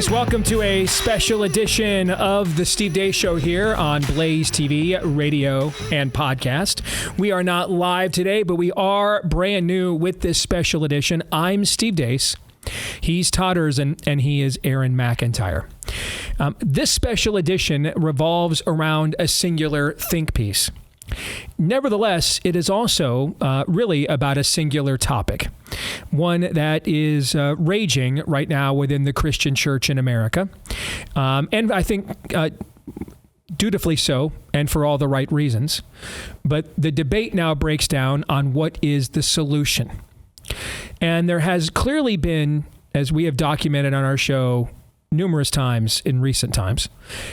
Greetings. Welcome to a special edition of the Steve Deace Show here on Blaze TV, radio, and podcast. We are not live today, but we are brand new with this special edition. I'm Steve Deace. He's Todd and he is Aaron McIntyre. This special edition revolves around a singular think piece. Nevertheless, it is also really about a singular topic, one that is raging right now within the Christian church in America, and I think dutifully so, and for all the right reasons. But the debate now breaks down on what is the solution. And there has clearly been, as we have documented on our show numerous times in recent times,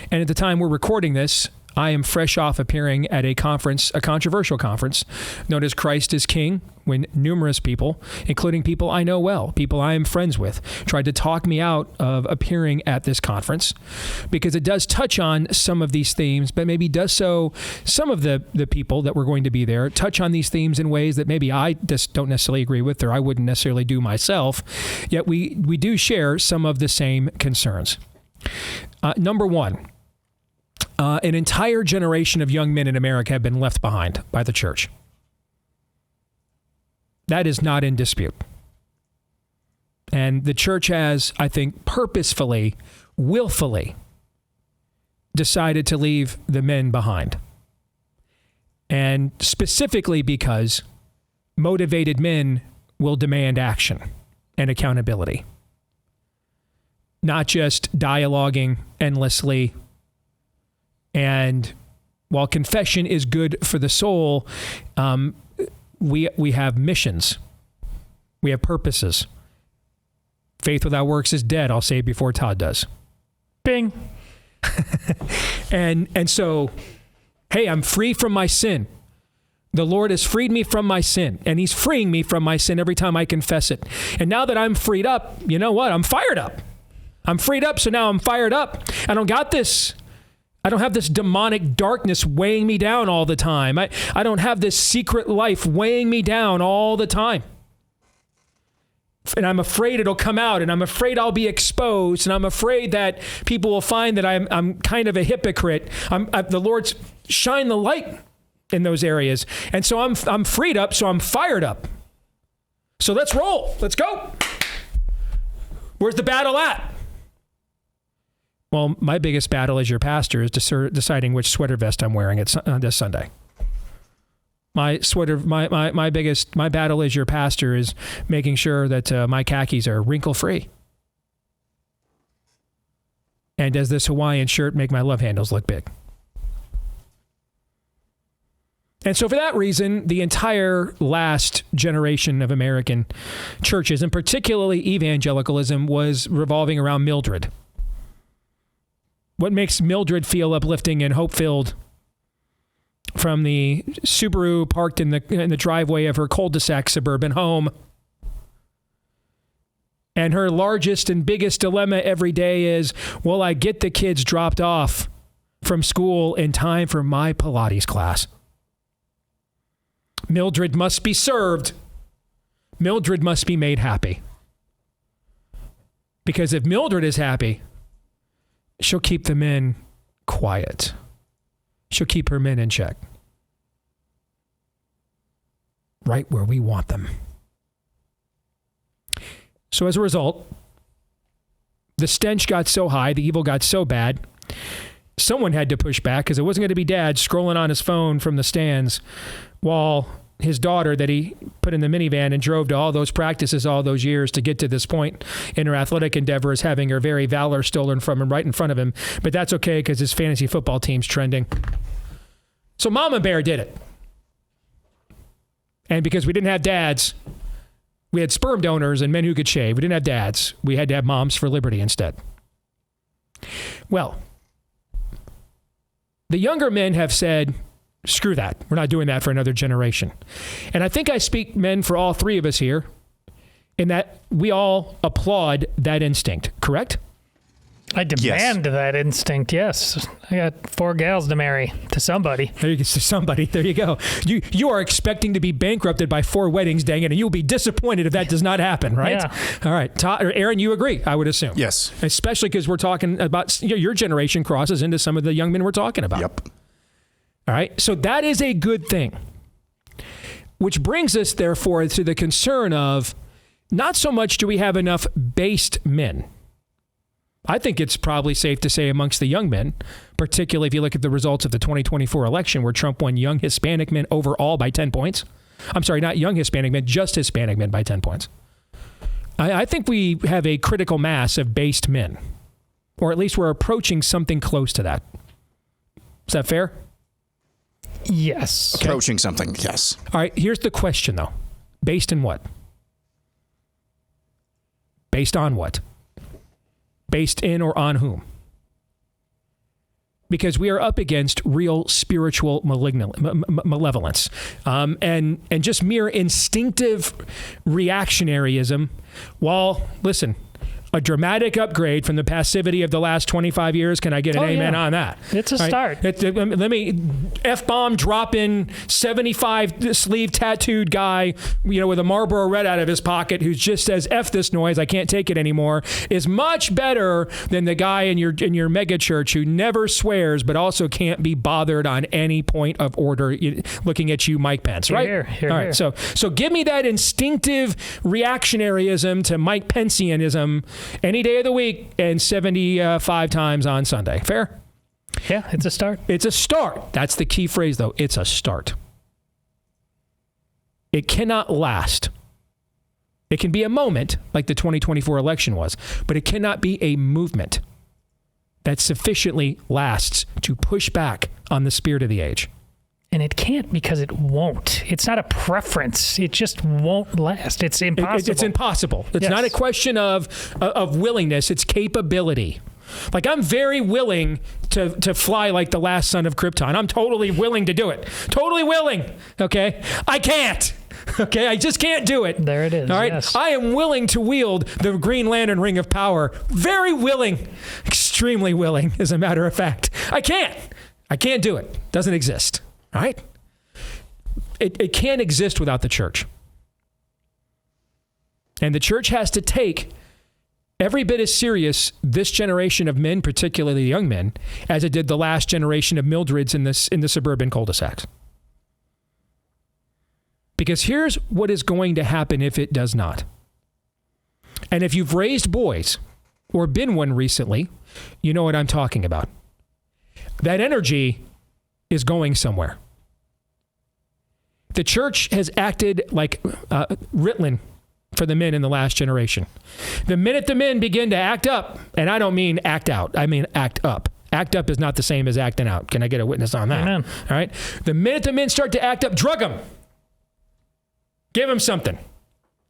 and at the time we're recording this, I am fresh off appearing at a conference, a controversial conference known as Christ is King, when numerous people, including people I know well, people I am friends with, tried to talk me out of appearing at this conference because it does touch on some of these themes, but maybe does so, some of the people that were going to be there touch on these themes in ways that maybe I just don't necessarily agree with or I wouldn't necessarily do myself, yet we do share some of the same concerns. Number one, an entire generation of young men in America have been left behind by the church. That is not in dispute. And the church has, I think, purposefully, willfully decided to leave the men behind. And specifically because motivated men will demand action and accountability. Not just dialoguing endlessly. And while confession is good for the soul, we have missions. We have purposes. Faith without works is dead. I'll say it before Todd does. Bing. And so, hey, I'm free from my sin. The Lord has freed me from my sin, and he's freeing me from my sin every time I confess it. And now that I'm freed up, you know what? I'm fired up. I'm freed up, so now I'm fired up. I don't have this demonic darkness weighing me down all the time. I don't have this secret life weighing me down all the time. And I'm afraid it'll come out, and I'm afraid I'll be exposed, and I'm afraid that people will find that I'm kind of a hypocrite. The Lord's shine the light in those areas. And so I'm freed up, so I'm fired up. So let's roll. Let's go. Where's the battle at? Well, my biggest battle as your pastor is deciding which sweater vest I'm wearing this Sunday. My battle as your pastor is making sure that my khakis are wrinkle-free. And does this Hawaiian shirt make my love handles look big? And so for that reason, the entire last generation of American churches, and particularly evangelicalism, was revolving around Mildred. What makes Mildred feel uplifting and hope-filled from the Subaru parked in the driveway of her cul-de-sac suburban home? And her largest and biggest dilemma every day is, will I get the kids dropped off from school in time for my Pilates class? Mildred must be served. Mildred must be made happy. Because if Mildred is happy, she'll keep the men quiet. She'll keep her men in check. Right where we want them. So as a result, the stench got so high, the evil got so bad, someone had to push back because it wasn't going to be Dad scrolling on his phone from the stands while his daughter that he put in the minivan and drove to all those practices all those years to get to this point in her athletic endeavor is having her very valor stolen from him right in front of him. But that's okay because his fantasy football team's trending. So Mama Bear did it. And because we didn't have dads, we had sperm donors and men who could shave. We didn't have dads. We had to have moms for liberty instead. Well, the younger men have said, screw that. We're not doing that for another generation. And I think I speak, men, for all three of us here, in that we all applaud that instinct, correct? I demand that instinct, yes. I got 4 gals to marry to somebody. There you go. Somebody. There you go. You are expecting to be bankrupted by 4 weddings, dang it, and you'll be disappointed if that does not happen, right? Yeah. All right. Todd, or Aaron, you agree, I would assume. Yes. Especially because we're talking about your generation crosses into some of the young men we're talking about. Yep. All right. So that is a good thing. Which brings us, therefore, to the concern of not so much do we have enough based men. I think it's probably safe to say amongst the young men, particularly if you look at the results of the 2024 election where Trump won young Hispanic men overall by 10 points. I'm sorry, not young Hispanic men, just Hispanic men by 10 points. I think we have a critical mass of based men, or at least we're approaching something close to that. Is that fair? Yes. Okay. Approaching something, yes. All right, here's the question, though. Based in what? Based on what? Based in or on whom? Because we are up against real spiritual malevolence and just mere instinctive reactionaryism. While, listen, a dramatic upgrade from the passivity of the last 25 years. Can I get an amen on that? It's a start. Let me F-bomb drop in 75 sleeve tattooed guy, with a Marlboro Red out of his pocket who just says, F this noise, I can't take it anymore, is much better than the guy in your mega church who never swears but also can't be bothered on any point of order looking at you, Mike Pence, right? Here, all right, so give me that instinctive reactionaryism to Mike Penceanism any day of the week and 75 times on Sunday. Fair? Yeah, it's a start. It's a start. That's the key phrase, though. It's a start. It cannot last. It can be a moment, like the 2024 election was, but it cannot be a movement that sufficiently lasts to push back on the spirit of the age. And it can't because it won't. It's not a preference. It just won't last. It's impossible. It's impossible. It's not a question of willingness. It's capability. Like, I'm very willing to fly like the last son of Krypton. I'm totally willing to do it. Totally willing. Okay? I can't. Okay? I just can't do it. There it is. All right? Yes. I am willing to wield the Green Lantern Ring of Power. Very willing. Extremely willing, as a matter of fact. I can't. I can't do it. Doesn't exist. All right? It can't exist without the church. And the church has to take every bit as serious this generation of men, particularly young men, as it did the last generation of Mildreds in the suburban cul-de-sacs. Because here's what is going to happen if it does not. And if you've raised boys or been one recently, you know what I'm talking about. That energy is going somewhere. The church has acted like Ritalin for the men in the last generation. The minute the men begin to act up, and I don't mean act out, I mean act up. Act up is not the same as acting out. Can I get a witness on that? Amen. All right? The minute the men start to act up, drug them. Give them something.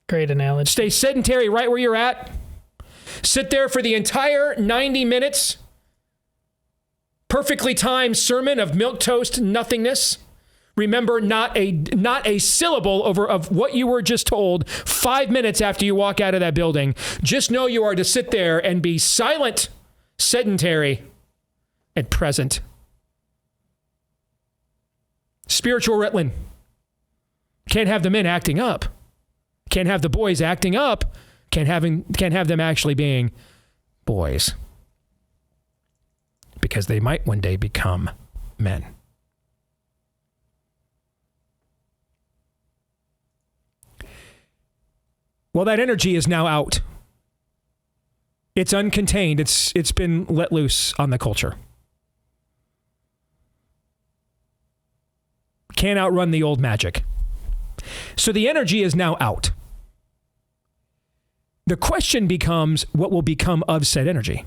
Great analogy. Stay sedentary right where you're at. Sit there for the entire 90 minutes. Perfectly timed sermon of milquetoast nothingness. Remember not a syllable of what you were just told 5 minutes after you walk out of that building. Just know you are to sit there and be silent, sedentary, and present. Spiritual Ritalin. Can't have the men acting up. Can't have the boys acting up. Can't have them actually being boys. Because they might one day become men. Well, that energy is now out. It's uncontained. It's been let loose on the culture. Can't outrun the old magic. So the energy is now out. The question becomes, what will become of said energy?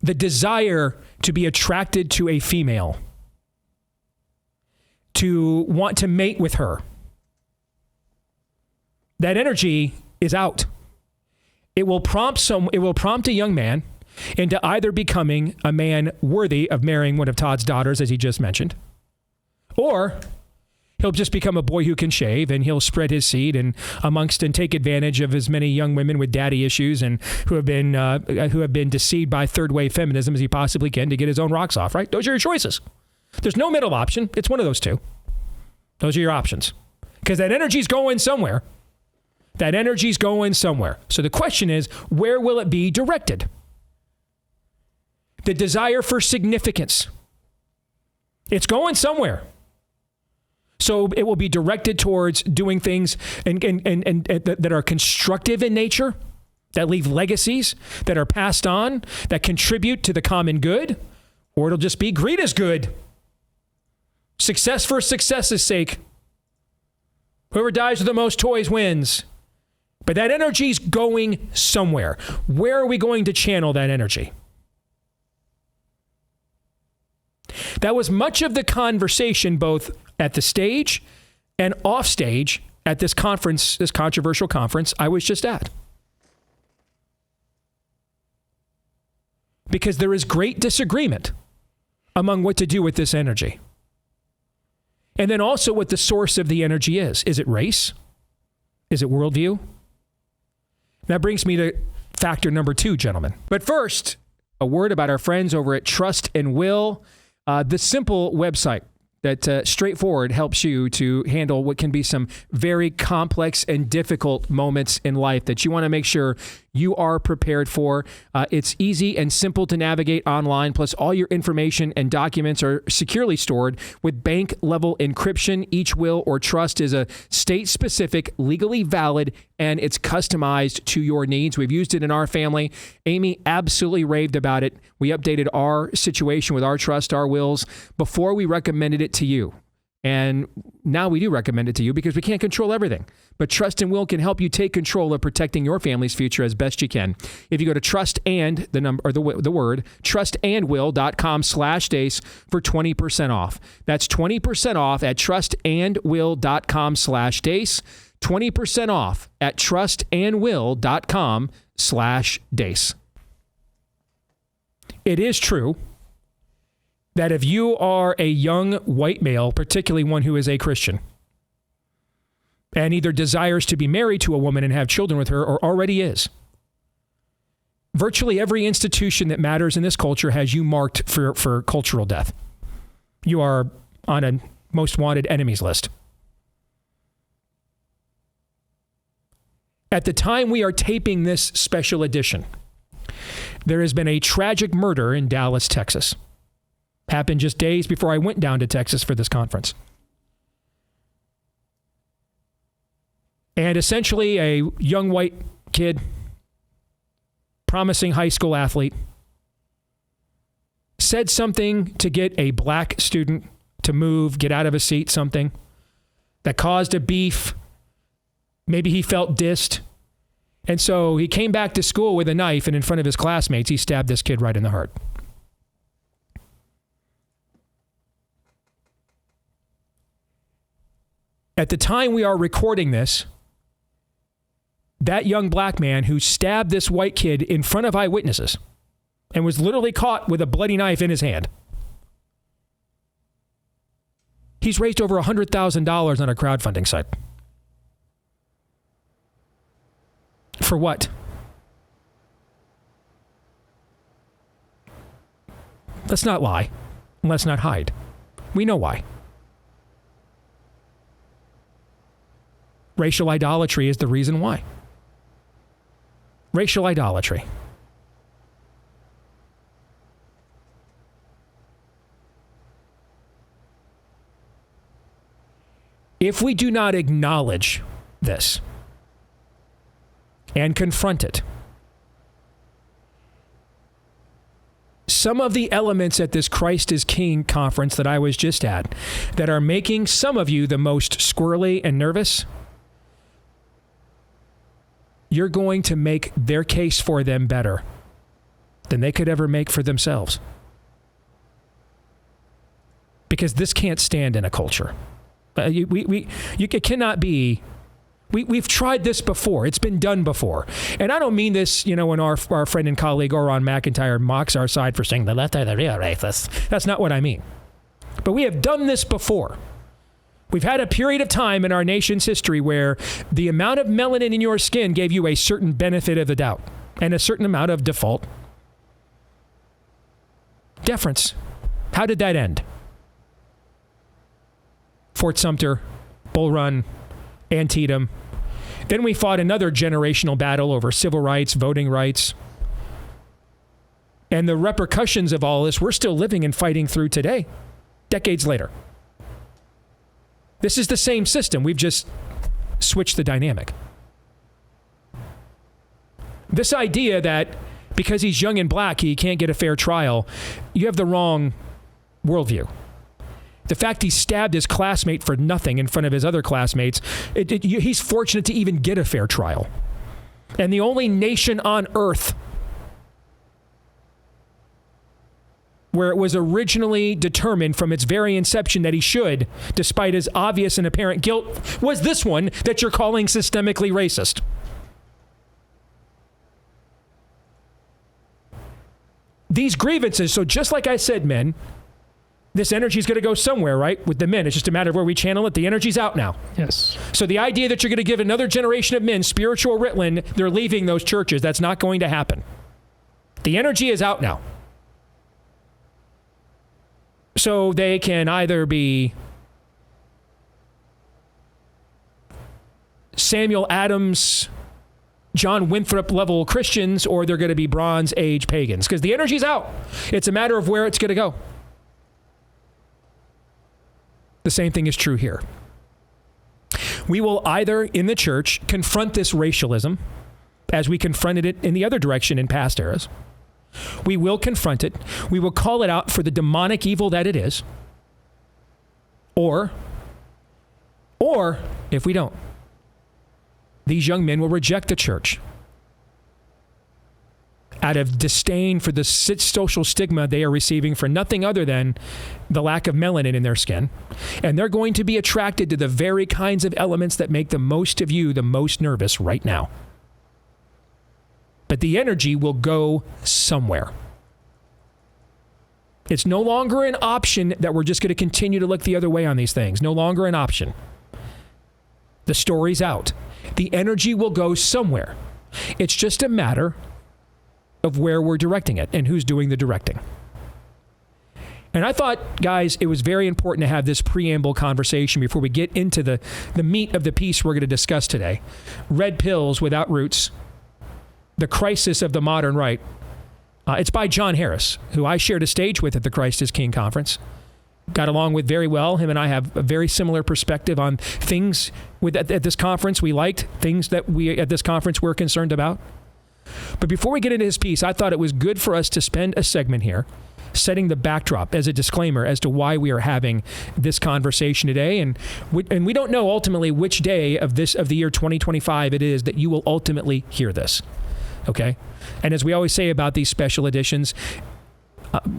The desire to be attracted to a female, to want to mate with her. That energy is out. It will prompt a young man into either becoming a man worthy of marrying one of Todd's daughters, as he just mentioned, or He'll just become a boy who can shave, and he'll spread his seed and take advantage of as many young women with daddy issues and who have been deceived by third wave feminism as he possibly can to get his own rocks off, right? Those are your choices. There's no middle option. It's one of those two. Those are your options. Because that energy's going somewhere. That energy's going somewhere. So the question is, where will it be directed? The desire for significance. It's going somewhere. So it will be directed towards doing things and that are constructive in nature, that leave legacies, that are passed on, that contribute to the common good, or it'll just be greed is good. Success for success's sake. Whoever dies with the most toys wins. But that energy's going somewhere. Where are we going to channel that energy? That was much of the conversation, both at the stage and off stage at this conference, this controversial conference I was just at. Because there is great disagreement among what to do with this energy. And then also what the source of the energy is. Is it race? Is it worldview? That brings me to factor number 2, gentlemen. But first, a word about our friends over at Trust and Will, the simple website that straightforward helps you to handle what can be some very complex and difficult moments in life that you want to make sure you are prepared for. It's easy and simple to navigate online, plus all your information and documents are securely stored with bank-level encryption. Each will or trust is a state-specific, legally valid, and it's customized to your needs. We've used it in our family. Amy absolutely raved about it. We updated our situation with our trust, our wills, before we recommended it to you. And now we do recommend it to you because we can't control everything. But Trust and Will can help you take control of protecting your family's future as best you can. If you go to trustandwill.com/Deace for 20% off. That's 20% off at trustandwill.com/Deace. 20% off at trustandwill.com/Deace. It is true that if you are a young white male, particularly one who is a Christian, and either desires to be married to a woman and have children with her or already is, virtually every institution that matters in this culture has you marked for cultural death. You are on a most wanted enemies list. At the time we are taping this special edition, there has been a tragic murder in Dallas, Texas. Happened just days before I went down to Texas for this conference. And essentially a young white kid, promising high school athlete, said something to get a black student to move, get out of a seat, something that caused a beef. Maybe he felt dissed. And so he came back to school with a knife, and in front of his classmates, he stabbed this kid right in the heart. At the time we are recording this, that young black man who stabbed this white kid in front of eyewitnesses and was literally caught with a bloody knife in his hand, he's raised over $100,000 on a crowdfunding site. For what? Let's not lie. Let's not hide. We know why. Racial idolatry is the reason why. Racial idolatry. If we do not acknowledge this and confront it, some of the elements at this Christ is King conference that I was just at that are making some of you the most squirrely and nervous, you're going to make their case for them better than they could ever make for themselves. Because this can't stand in a culture. It cannot be. We've tried this before. It's been done before. And I don't mean this, when our friend and colleague Oron McIntyre mocks our side for saying the left are the real racists. That's not what I mean. But we have done this before. We've had a period of time in our nation's history where the amount of melanin in your skin gave you a certain benefit of the doubt and a certain amount of default deference. How did that end? Fort Sumter, Bull Run, Antietam. Then we fought another generational battle over civil rights, voting rights. And the repercussions of all this, we're still living and fighting through today, decades later. This is the same system. We've just switched the dynamic. This idea that because he's young and black, he can't get a fair trial, you have the wrong worldview. The fact he stabbed his classmate for nothing in front of his other classmates, he's fortunate to even get a fair trial. And the only nation on earth where it was originally determined from its very inception that he should, despite his obvious and apparent guilt, was this one that you're calling systemically racist. These grievances, so just like I said, men, this energy is going to go somewhere, right? With the men. It's just a matter of where we channel it. The energy's out now. Yes. So the idea that you're going to give another generation of men spiritual Ritalin, they're leaving those churches. That's not going to happen. The energy is out now. So they can either be Samuel Adams, John Winthrop level Christians, or they're going to be Bronze Age pagans. Because the energy's out. It's a matter of where it's going to go. The same thing is true here. We will either, in the church, confront this racialism as we confronted it in the other direction in past eras. We will confront it. We will call it out for the demonic evil that it is. Or if we don't, these young men will reject the church out of disdain for the social stigma they are receiving for nothing other than the lack of melanin in their skin. And they're going to be attracted to the very kinds of elements that make the most of you the most nervous right now. But the energy will go somewhere. It's no longer an option that we're just going to continue to look the other way on these things. No longer an option. The story's out. The energy will go somewhere. It's just a matter of where we're directing it and who's doing the directing. And I thought, guys, it was very important to have this preamble conversation before we get into the meat of the piece we're going to discuss today. Red Pills Without Roots, The Crisis of the Modern Right. It's by Jon Harris, who I shared a stage with at the Christ is King conference. Got along with very well. Him and I have a very similar perspective on things at this conference we liked, things that we at this conference we're concerned about. But before we get into his piece, I thought it was good for us to spend a segment here setting the backdrop as a disclaimer as to why we are having this conversation today. And we don't know ultimately which day of the year 2025 it is that you will ultimately hear this. Okay? And as we always say about these special editions,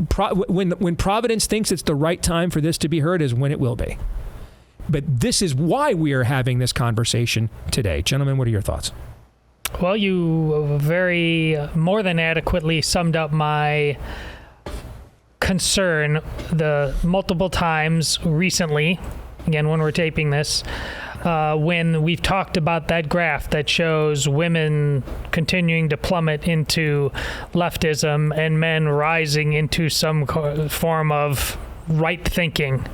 when Providence thinks it's the right time for this to be heard is when it will be. But this is why we are having this conversation today. Gentlemen, what are your thoughts? Well, you very more than adequately summed up my concern the multiple times recently, again, when we're taping this, when we've talked about that graph that shows women continuing to plummet into leftism and men rising into some form of right thinking.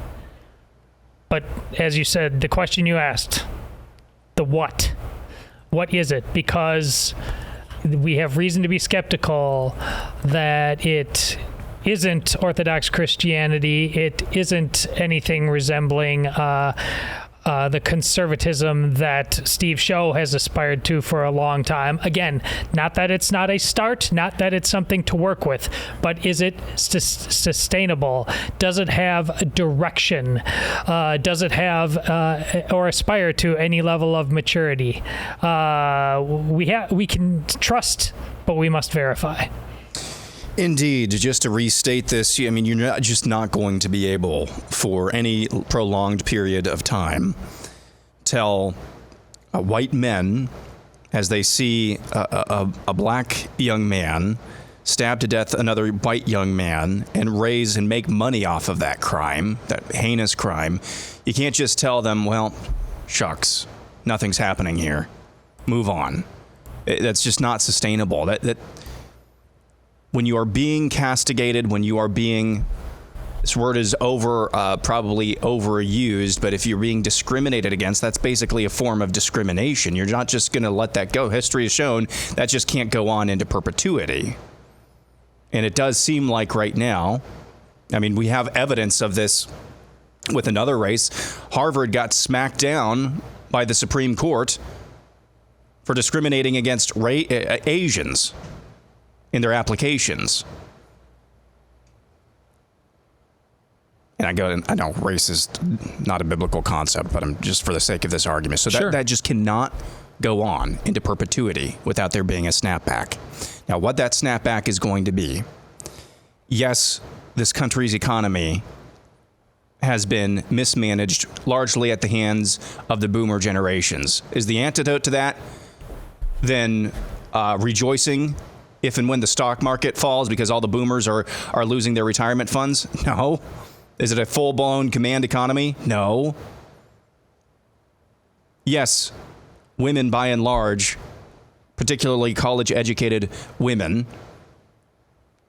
But as you said, the question you asked, the what? What is it? Because we have reason to be skeptical that it isn't Orthodox Christianity. It isn't anything resembling the conservatism that Steve Show has aspired to for a long time. Again, not that it's not a start, not that it's something to work with, but is it sustainable? Does it have direction? Does it have or aspire to any level of maturity? We can trust, but we must verify. Indeed. Just to restate this, I mean, you're just not going to be able, for any prolonged period of time, tell white men, as they see a black young man stab to death another white young man, and raise and make money off of that crime, that heinous crime, you can't just tell them, well, shucks, nothing's happening here. Move on. That's just not sustainable. That when you are being castigated, when you are being, this word is probably overused, but if you're being discriminated against, that's basically a form of discrimination. You're not just going to let that go. History has shown that just can't go on into perpetuity. And it does seem like right now, I mean, we have evidence of this with another race. Harvard got smacked down by the Supreme Court for discriminating against Asians in their applications. And I know race is not a biblical concept, but I'm just for the sake of this argument. So that just cannot go on into perpetuity without there being a snapback. Now, what that snapback is going to be, yes, this country's economy has been mismanaged largely at the hands of the boomer generations. Is the antidote to that then rejoicing if and when the stock market falls because all the boomers are losing their retirement funds? No. Is it a full-blown command economy? No. Yes, women by and large, particularly college-educated women,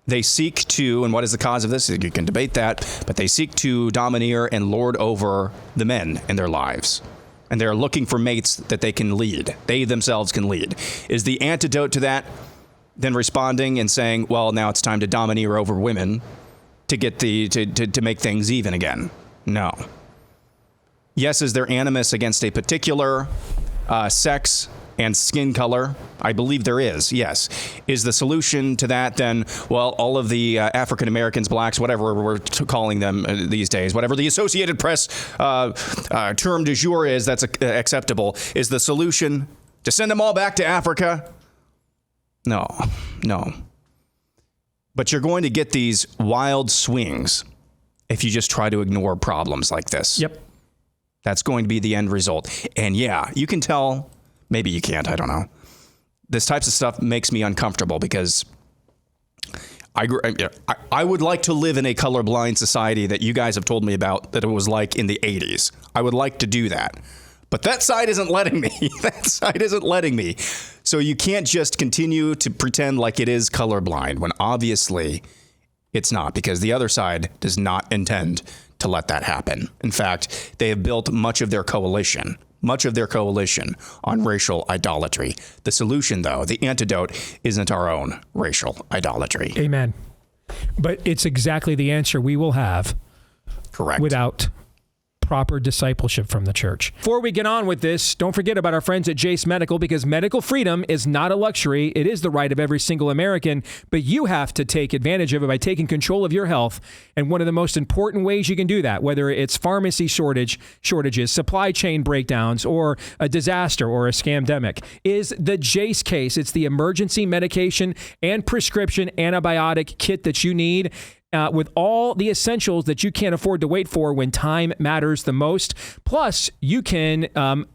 they seek to, and what is the cause of this? You can debate that, but they seek to domineer and lord over the men in their lives. And they're looking for mates that they can lead. They themselves can lead. Is the antidote to that then responding and saying, well, now it's time to domineer over women to get to make things even again? No. Yes, is there animus against a particular sex and skin color? I believe there is, yes. Is the solution to that then, well, all of the African Americans, blacks, whatever we're calling them these days, whatever the Associated Press term du jour is that's acceptable, is the solution to send them all back to Africa? No. But you're going to get these wild swings if you just try to ignore problems like this. Yep. That's going to be the end result. And yeah, you can tell, maybe you can't, I don't know. This types of stuff makes me uncomfortable because I would like to live in a colorblind society that you guys have told me about that it was like in the 80s. I would like to do that. But that side isn't letting me. So you can't just continue to pretend like it is colorblind when obviously it's not, because the other side does not intend to let that happen. In fact, they have built much of their coalition on racial idolatry. The solution, though, the antidote, isn't our own racial idolatry. Amen. But it's exactly the answer we will have. Correct. Without proper discipleship from the church. Before we get on with this, don't forget about our friends at Jace Medical, because medical freedom is not a luxury. It is the right of every single American, but you have to take advantage of it by taking control of your health. And one of the most important ways you can do that, whether it's pharmacy shortages, supply chain breakdowns, or a disaster or a scamdemic, is the Jace case. It's the emergency medication and prescription antibiotic kit that you need. With all the essentials that you can't afford to wait for when time matters the most. Plus, you can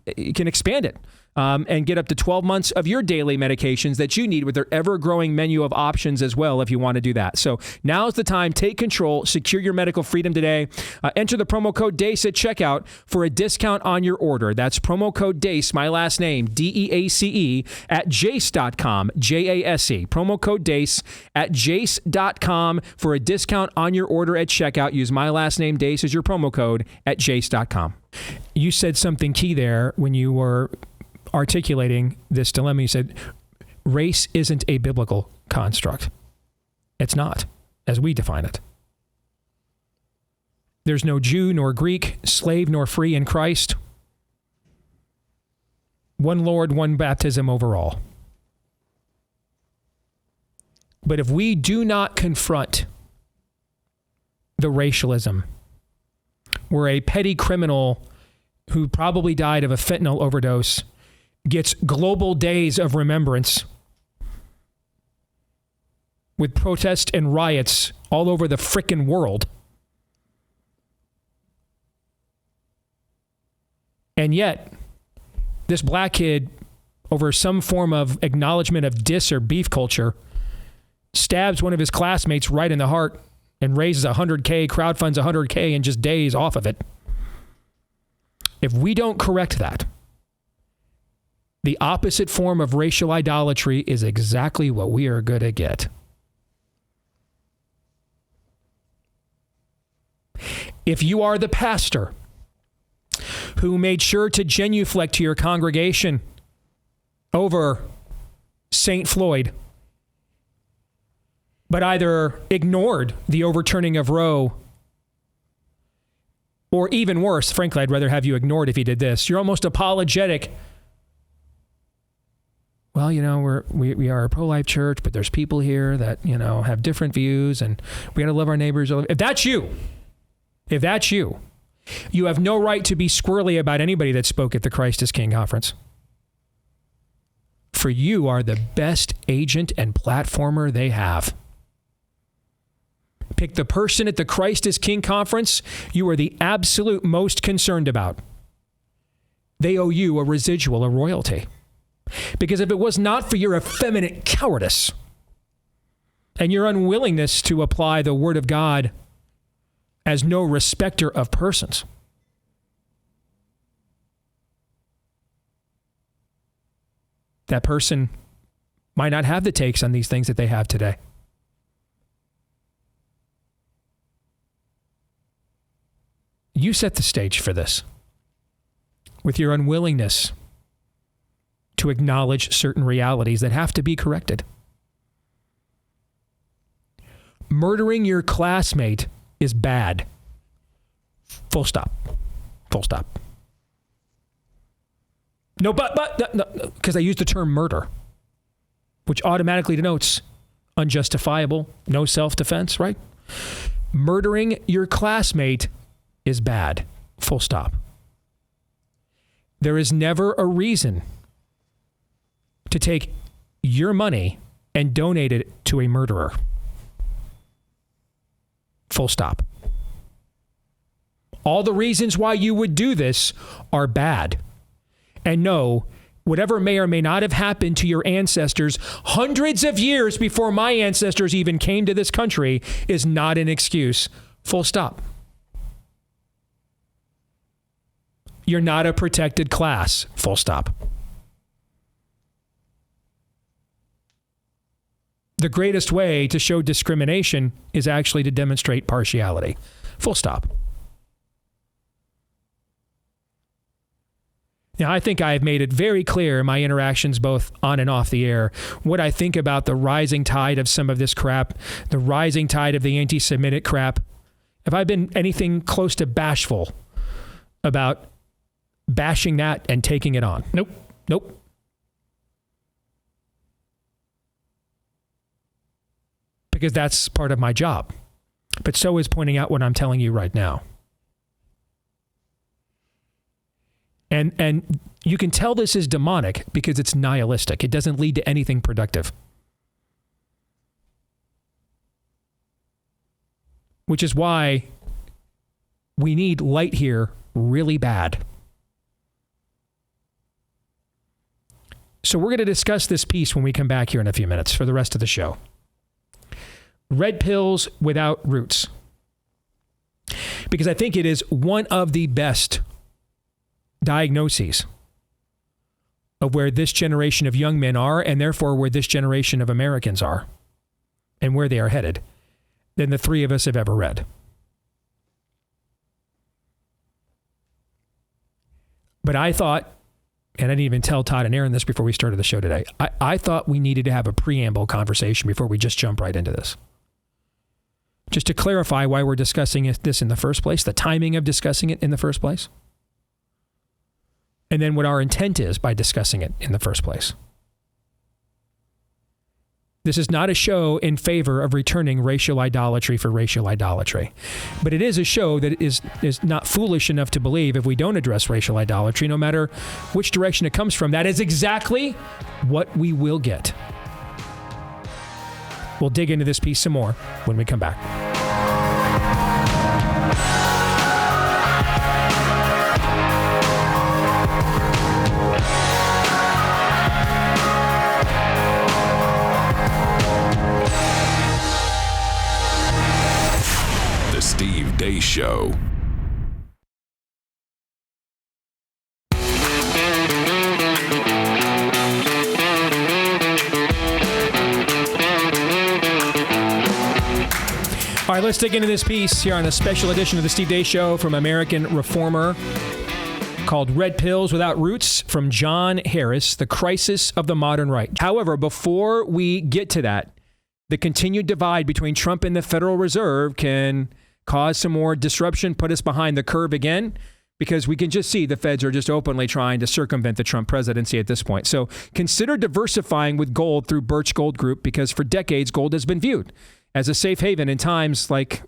expand it and get up to 12 months of your daily medications that you need with their ever-growing menu of options as well if you want to do that. So now's the time. Take control. Secure your medical freedom today. Enter the promo code DACE at checkout for a discount on your order. That's promo code DACE, my last name, DEACE, at jace.com, JASE. Promo code DACE at jace.com for a discount on your order at checkout. Use my last name, DACE, as your promo code at jace.com. You said something key there when you were articulating this dilemma. You said race isn't a biblical construct. It's not, as we define it. There's no Jew nor Greek, slave nor free in Christ. One Lord, one baptism over all. But if we do not confront the racialism, where a petty criminal who probably died of a fentanyl overdose gets global days of remembrance with protests and riots all over the frickin' world. And yet, this black kid, over some form of acknowledgement of diss or beef culture, stabs one of his classmates right in the heart and raises $100K, crowdfunds $100K in just days off of it. If we don't correct that, the opposite form of racial idolatry is exactly what we are going to get. If you are the pastor who made sure to genuflect to your congregation over St. Floyd, but either ignored the overturning of Roe, or even worse, frankly, I'd rather have you ignored if you did this. You're almost apologetic. Well, you know, we are a pro-life church, but there's people here that, you know, have different views, and we got to love our neighbors. If that's you, you have no right to be squirrely about anybody that spoke at the Christ is King conference. For you are the best agent and platformer they have. Pick the person at the Christ is King conference you are the absolute most concerned about. They owe you a residual, a royalty. Because if it was not for your effeminate cowardice and your unwillingness to apply the word of God as no respecter of persons, that person might not have the takes on these things that they have today. You set the stage for this with your unwillingness to acknowledge certain realities that have to be corrected. Murdering your classmate is bad. Full stop. Full stop. No, because I used the term murder, which automatically denotes unjustifiable, no self-defense, right? Murdering your classmate is bad. Full stop. There is never a reason to take your money and donate it to a murderer. Full stop. All the reasons why you would do this are bad. And no, whatever may or may not have happened to your ancestors hundreds of years before my ancestors even came to this country is not an excuse. Full stop. You're not a protected class. Full stop. The greatest way to show discrimination is actually to demonstrate partiality. Full stop. Now, I think I have made it very clear in my interactions both on and off the air what I think about the rising tide of some of this crap, the rising tide of the anti-Semitic crap. Have I been anything close to bashful about bashing that and taking it on? Nope. Because that's part of my job. But so is pointing out what I'm telling you right now. And you can tell this is demonic because it's nihilistic. It doesn't lead to anything productive. Which is why we need light here really bad. So we're going to discuss this piece when we come back here in a few minutes for the rest of the show. Red pills without roots. Because I think it is one of the best diagnoses of where this generation of young men are, and therefore where this generation of Americans are, and where they are headed, than the three of us have ever read. But I thought, and I didn't even tell Todd and Aaron this before we started the show today, I thought we needed to have a preamble conversation before we just jump right into this. Just to clarify why we're discussing this in the first place, the timing of discussing it in the first place, and then what our intent is by discussing it in the first place. This is not a show in favor of returning racial idolatry for racial idolatry. But it is a show that is not foolish enough to believe if we don't address racial idolatry, no matter which direction it comes from, that is exactly what we will get. We'll dig into this piece some more when we come back. Show. All right, let's dig into this piece here on a special edition of the Steve Deace Show from American Reformer called Red Pills Without Roots from Jon Harris, The Crisis of the Modern Right. However, before we get to that, the continued divide between Trump and the Federal Reserve can cause some more disruption, put us behind the curve again, because we can just see the feds are just openly trying to circumvent the Trump presidency at this point. So consider diversifying with gold through BIRCH Gold Group, because for decades, gold has been viewed as a safe haven in times like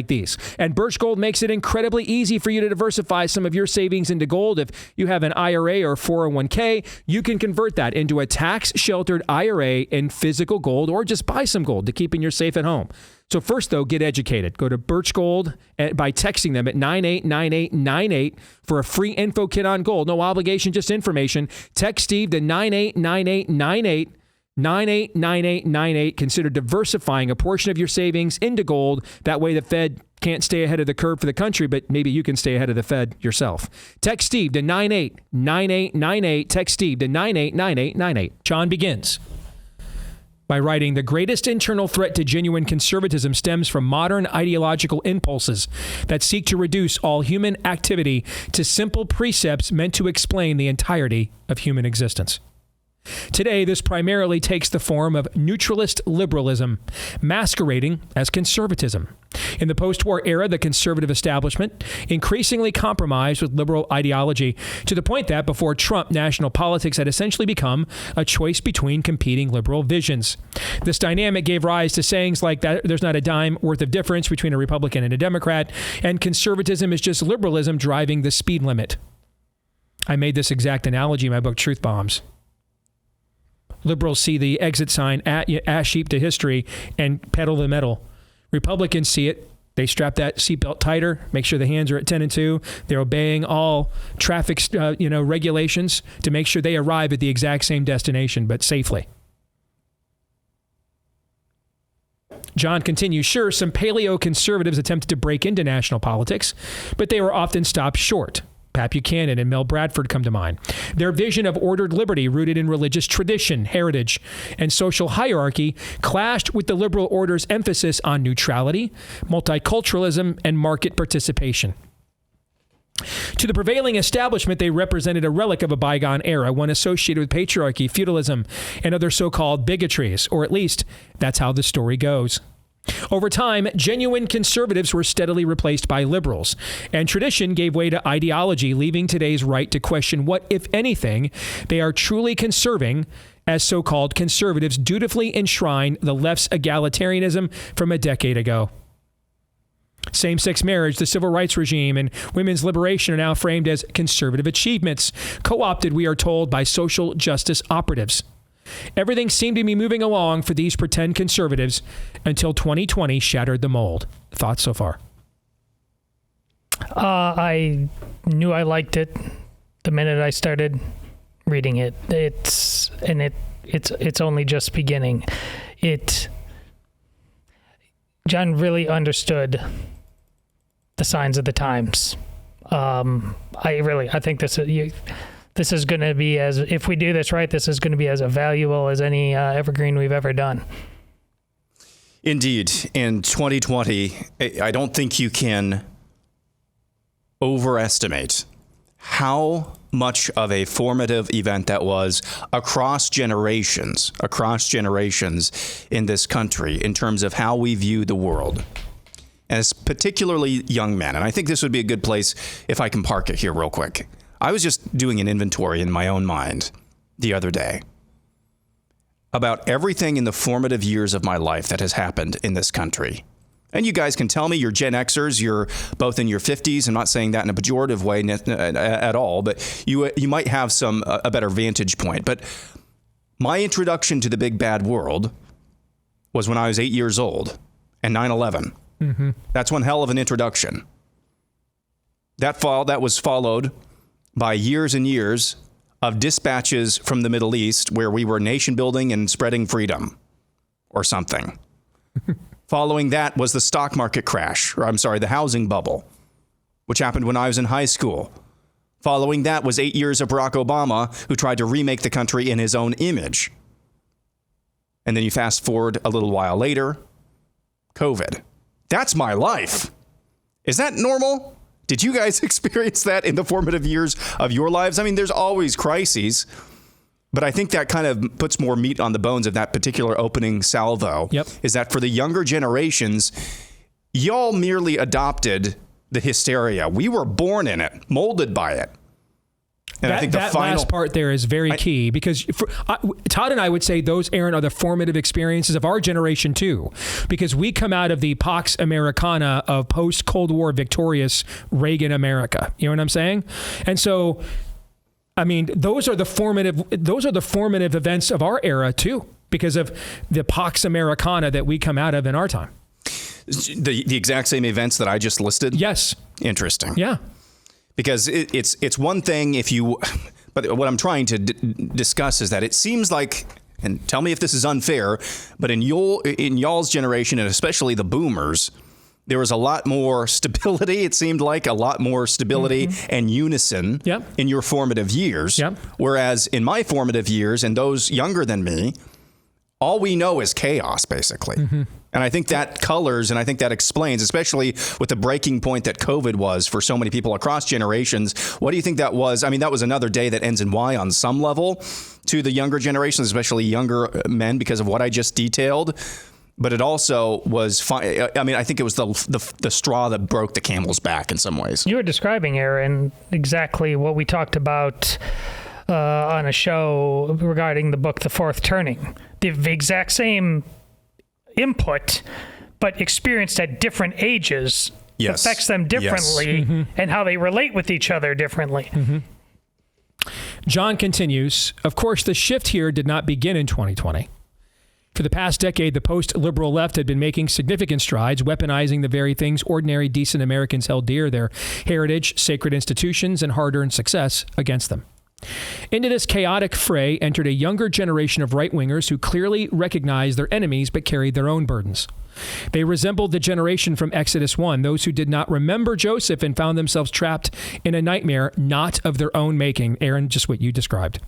these. And BIRCH Gold makes it incredibly easy for you to diversify some of your savings into gold. If you have an IRA or 401k, you can convert that into a tax-sheltered IRA in physical gold, or just buy some gold to keep in your safe at home. So first, though, get educated. Go to BIRCH Gold by texting them at 989898 for a free info kit on gold. No obligation, just information. Text Steve to 989898. 989898. Consider diversifying a portion of your savings into gold. That way the Fed can't stay ahead of the curve for the country, but maybe you can stay ahead of the Fed yourself. Text Steve to 989898. Text Steve to 989898. John begins by writing, the greatest internal threat to genuine conservatism stems from modern ideological impulses that seek to reduce all human activity to simple precepts meant to explain the entirety of human existence. Today, this primarily takes the form of neutralist liberalism, masquerading as conservatism. In the post-war era, the conservative establishment increasingly compromised with liberal ideology to the point that before Trump, national politics had essentially become a choice between competing liberal visions. This dynamic gave rise to sayings like that there's not a dime worth of difference between a Republican and a Democrat, and conservatism is just liberalism driving the speed limit. I made this exact analogy in my book, Truth Bombs. Liberals see the exit sign, ash heap to history, and pedal the metal. Republicans see it. They strap that seatbelt tighter, make sure the hands are at 10 and 2. They're obeying all traffic regulations to make sure they arrive at the exact same destination, but safely. John continues, sure, some paleo-conservatives attempted to break into national politics, but they were often stopped short. Pat Buchanan and Mel Bradford come to mind. Their vision of ordered liberty rooted in religious tradition, heritage, and social hierarchy clashed with the liberal order's emphasis on neutrality, multiculturalism, and market participation. To the prevailing establishment, they represented a relic of a bygone era, one associated with patriarchy, feudalism, and other so-called bigotries, or at least that's how the story goes. Over time, genuine conservatives were steadily replaced by liberals, and tradition gave way to ideology, leaving today's right to question what, if anything, they are truly conserving, as so-called conservatives dutifully enshrine the left's egalitarianism from a decade ago. Same-sex marriage, the civil rights regime, and women's liberation are now framed as conservative achievements, co-opted, we are told, by social justice operatives. Everything seemed to be moving along for these pretend conservatives until 2020 shattered the mold. Thoughts so far? I knew I liked it the minute I started reading it. It's only just beginning. John really understood the signs of the times. I think this is going to be, as if we do this right, this is going to be as valuable as any evergreen we've ever done. Indeed. In 2020, I don't think you can overestimate how much of a formative event that was across generations in this country in terms of how we view the world. And it's particularly young men. And I think this would be a good place if I can park it here real quick. I was just doing an inventory in my own mind the other day about everything in the formative years of my life that has happened in this country. And you guys can tell me, you're Gen Xers, you're both in your 50s. I'm not saying that in a pejorative way at all, but you might have a better vantage point. But my introduction to the big bad world was when I was 8 years old and 9/11. Mm-hmm. That's one hell of an introduction. That was followed by years and years of dispatches from the Middle East where we were nation building and spreading freedom or something. Following that was the stock market crash, the housing bubble, which happened when I was in high school. Following that was 8 years of Barack Obama, who tried to remake the country in his own image. And then you fast forward a little while later, COVID. That's my life. Is that normal? Did you guys experience that in the formative years of your lives? I mean, there's always crises, but I think that kind of puts more meat on the bones of that particular opening salvo. Yep. Is that for the younger generations, y'all merely adopted the hysteria. We were born in it, molded by it. And I think that last part there is very key, because Todd and I would say those, Aaron, are the formative experiences of our generation too, because we come out of the Pax Americana of post-Cold War victorious Reagan America. You know what I'm saying? And so, I mean, those are the formative events of our era too, because of the Pax Americana that we come out of in our time. The exact same events that I just listed? Yes. Interesting. Yeah. Because it's one thing but what I'm trying to discuss is that it seems like, and tell me if this is unfair, but in y'all's generation, and especially the boomers, there was a lot more stability. It seemed like a lot more stability and unison in your formative years. Yep. Whereas in my formative years and those younger than me, all we know is chaos, basically. And I think that colors, and I think that explains, especially with the breaking point that COVID was for so many people across generations. What do you think that was? I mean, that was another day that ends in Y on some level to the younger generations, especially younger men, because of what I just detailed. But it also was, I mean, I think it was the straw that broke the camel's back in some ways. You were describing, Aaron, exactly what we talked about on a show regarding the book, The Fourth Turning. The exact same input, but experienced at different ages affects them differently, and how they relate with each other differently. Jon continues, of course, the shift here did not begin in 2020. For the past decade, the post-liberal left had been making significant strides, weaponizing the very things ordinary, decent Americans held dear, their heritage, sacred institutions, and hard-earned success, against them. Into this chaotic fray entered a younger generation of right-wingers who clearly recognized their enemies but carried their own burdens. They resembled the generation from Exodus 1, those who did not remember Joseph and found themselves trapped in a nightmare not of their own making. Aaron, just what you described.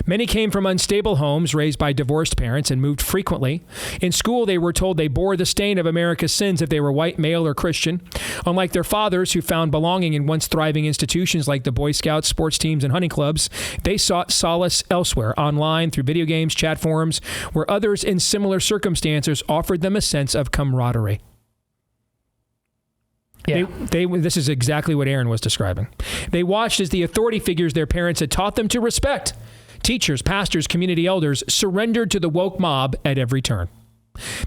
Many came from unstable homes raised by divorced parents and moved frequently. In school, they were told they bore the stain of America's sins if they were white, male, or Christian. Unlike their fathers, who found belonging in once thriving institutions like the Boy Scouts, sports teams, and hunting clubs, they sought solace elsewhere, online, through video games, chat forums, where others in similar circumstances offered them a sense of camaraderie. Yeah. This is exactly what Aaron was describing. They watched as the authority figures their parents had taught them to respect, teachers, pastors, community elders, surrendered to the woke mob at every turn.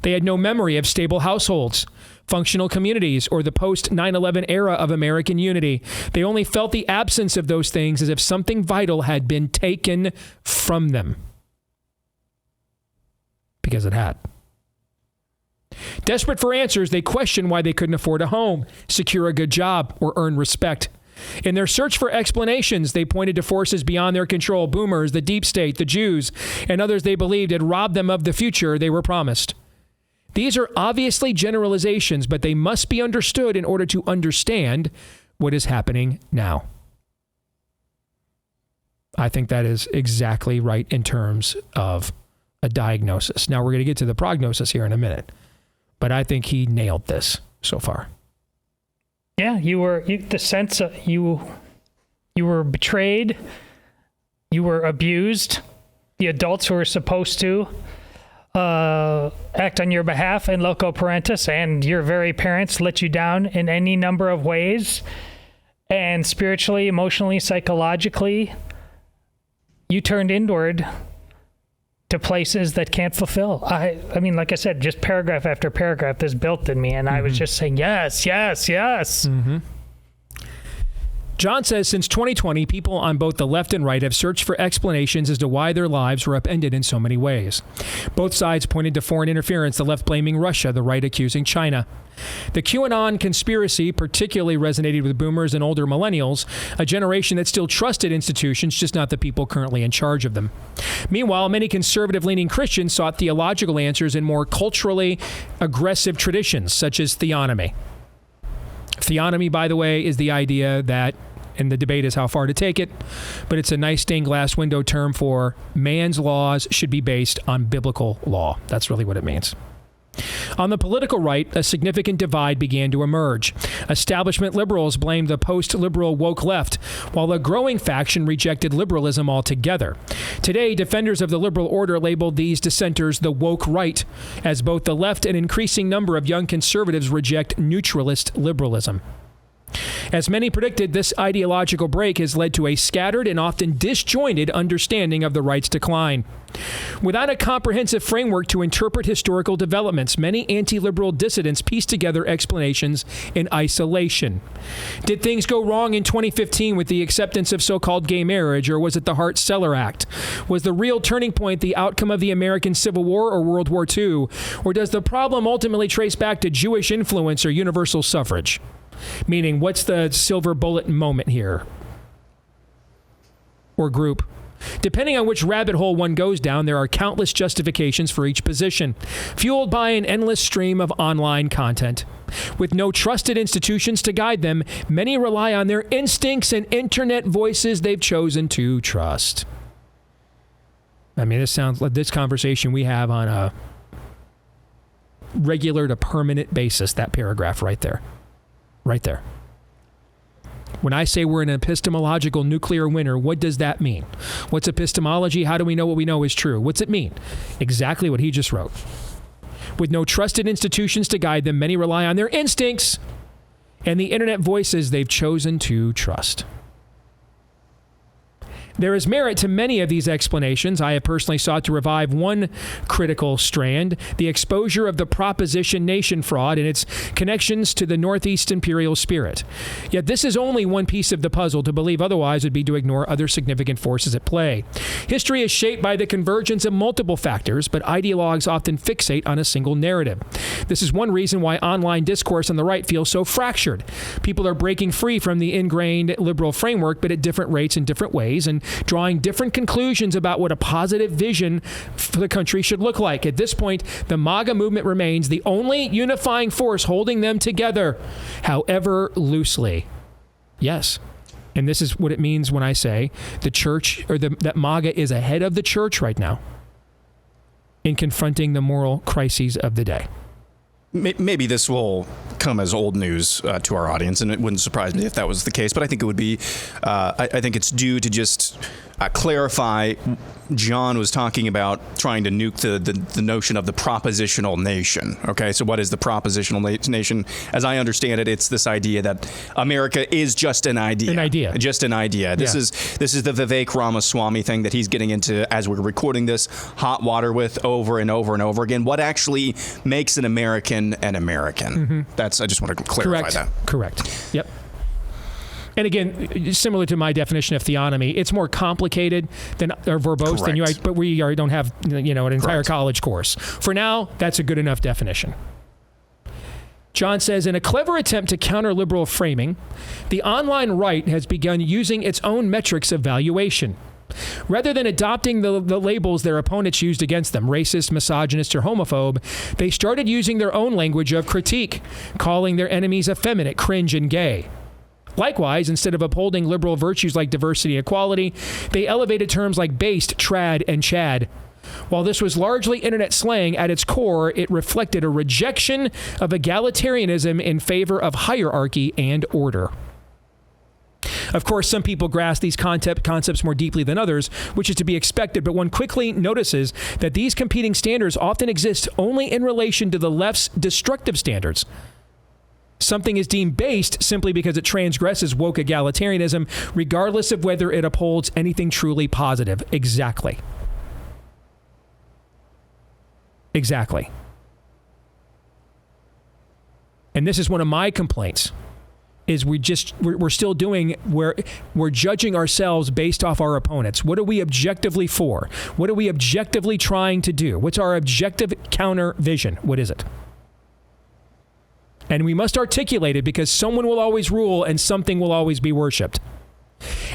They had no memory of stable households, functional communities, or the post-9/11 era of American unity. They only felt the absence of those things as if something vital had been taken from them. Because it had. Desperate for answers, they questioned why they couldn't afford a home, secure a good job, or earn respect. In their search for explanations, they pointed to forces beyond their control, boomers, the deep state, the Jews, and others they believed had robbed them of the future they were promised. These are obviously generalizations, but they must be understood in order to understand what is happening now. I think that is exactly right in terms of a diagnosis. Now, we're going to get to the prognosis here in a minute, but I think he nailed this so far. Yeah, the sense of you were betrayed, you were abused. The adults who were supposed to act on your behalf in loco parentis, and your very parents let you down in any number of ways. And spiritually, emotionally, psychologically, you turned inward to places that can't fulfill. I mean, like I said, just paragraph after paragraph, this built in me, and I was just saying, yes, yes, yes. Jon says since 2020, people on both the left and right have searched for explanations as to why their lives were upended in so many ways. Both sides pointed to foreign interference, the left blaming Russia, the right accusing China. The QAnon conspiracy particularly resonated with boomers and older millennials, a generation that still trusted institutions, just not the people currently in charge of them. Meanwhile, many conservative-leaning Christians sought theological answers in more culturally aggressive traditions, such as theonomy. Theonomy, by the way, is the idea that, and the debate is how far to take it, but it's a nice stained glass window term for man's laws should be based on biblical law. That's really what it means. On the political right, a significant divide began to emerge. Establishment liberals blamed the post-liberal woke left, while a growing faction rejected liberalism altogether. Today, defenders of the liberal order labeled these dissenters the woke right, as both the left and an increasing number of young conservatives reject neutralist liberalism. As many predicted, this ideological break has led to a scattered and often disjointed understanding of the right's decline. Without a comprehensive framework to interpret historical developments, many anti-liberal dissidents piece together explanations in isolation. Did things go wrong in 2015 with the acceptance of so-called gay marriage, or was it the Hart-Celler Act? Was the real turning point the outcome of the American Civil War or World War II? Or does the problem ultimately trace back to Jewish influence or universal suffrage? Meaning, what's the silver bullet moment here? Or group? Depending on which rabbit hole one goes down, there are countless justifications for each position, fueled by an endless stream of online content. With no trusted institutions to guide them, many rely on their instincts and internet voices they've chosen to trust. I mean, this sounds like this conversation we have on a regular to permanent basis, that paragraph right there. Right there. When I say we're an epistemological nuclear winter, what does that mean? What's epistemology? How do we know what we know is true? What's it mean? Exactly what he just wrote. With no trusted institutions to guide them, many rely on their instincts and the internet voices they've chosen to trust. There is merit to many of these explanations. I have personally sought to revive one critical strand, the exposure of the proposition nation fraud and its connections to the Northeast imperial spirit. Yet this is only one piece of the puzzle. To believe otherwise would be to ignore other significant forces at play. History is shaped by the convergence of multiple factors, but ideologues often fixate on a single narrative. This is one reason why online discourse on the right feels so fractured. People are breaking free from the ingrained liberal framework, but at different rates in different ways, and drawing different conclusions about what a positive vision for the country should look like. At this point, the MAGA movement remains the only unifying force holding them together, however loosely. Yes. And this is what it means when I say the church, or that MAGA is ahead of the church right now in confronting the moral crises of the day. Maybe this will come as old news to our audience, and it wouldn't surprise me if that was the case. But I think it would be, I think it's due to just clarify. Jon was talking about trying to nuke the notion of the propositional nation. Okay, so what is the propositional nation? As I understand it, it's this idea that America is just an idea. An idea. Just an idea. This is the Vivek Ramaswamy thing that he's getting into as we're recording this hot water with over and over and over again. What actually makes an American an American? Mm-hmm. I just want to clarify that. Correct. Yep. And again, similar to my definition of theonomy, it's more complicated than or verbose than you. But we don't have an entire college course. For now, that's a good enough definition. Jon says, in a clever attempt to counter liberal framing, the online right has begun using its own metrics of valuation. Rather than adopting the labels their opponents used against them, racist, misogynist, or homophobe, they started using their own language of critique, calling their enemies effeminate, cringe, and gay. Likewise, instead of upholding liberal virtues like diversity and equality, they elevated terms like based, trad, and chad. While this was largely internet slang, at its core, it reflected a rejection of egalitarianism in favor of hierarchy and order. Of course, some people grasp these concepts more deeply than others, which is to be expected, but one quickly notices that these competing standards often exist only in relation to the left's destructive standards. Something is deemed based simply because it transgresses woke egalitarianism, regardless of whether it upholds anything truly positive. Exactly. And this is one of my complaints is we're still doing where we're judging ourselves based off our opponents. What are we objectively for? What are we objectively trying to do? What's our objective counter vision? What is it? And we must articulate it because someone will always rule and something will always be worshipped.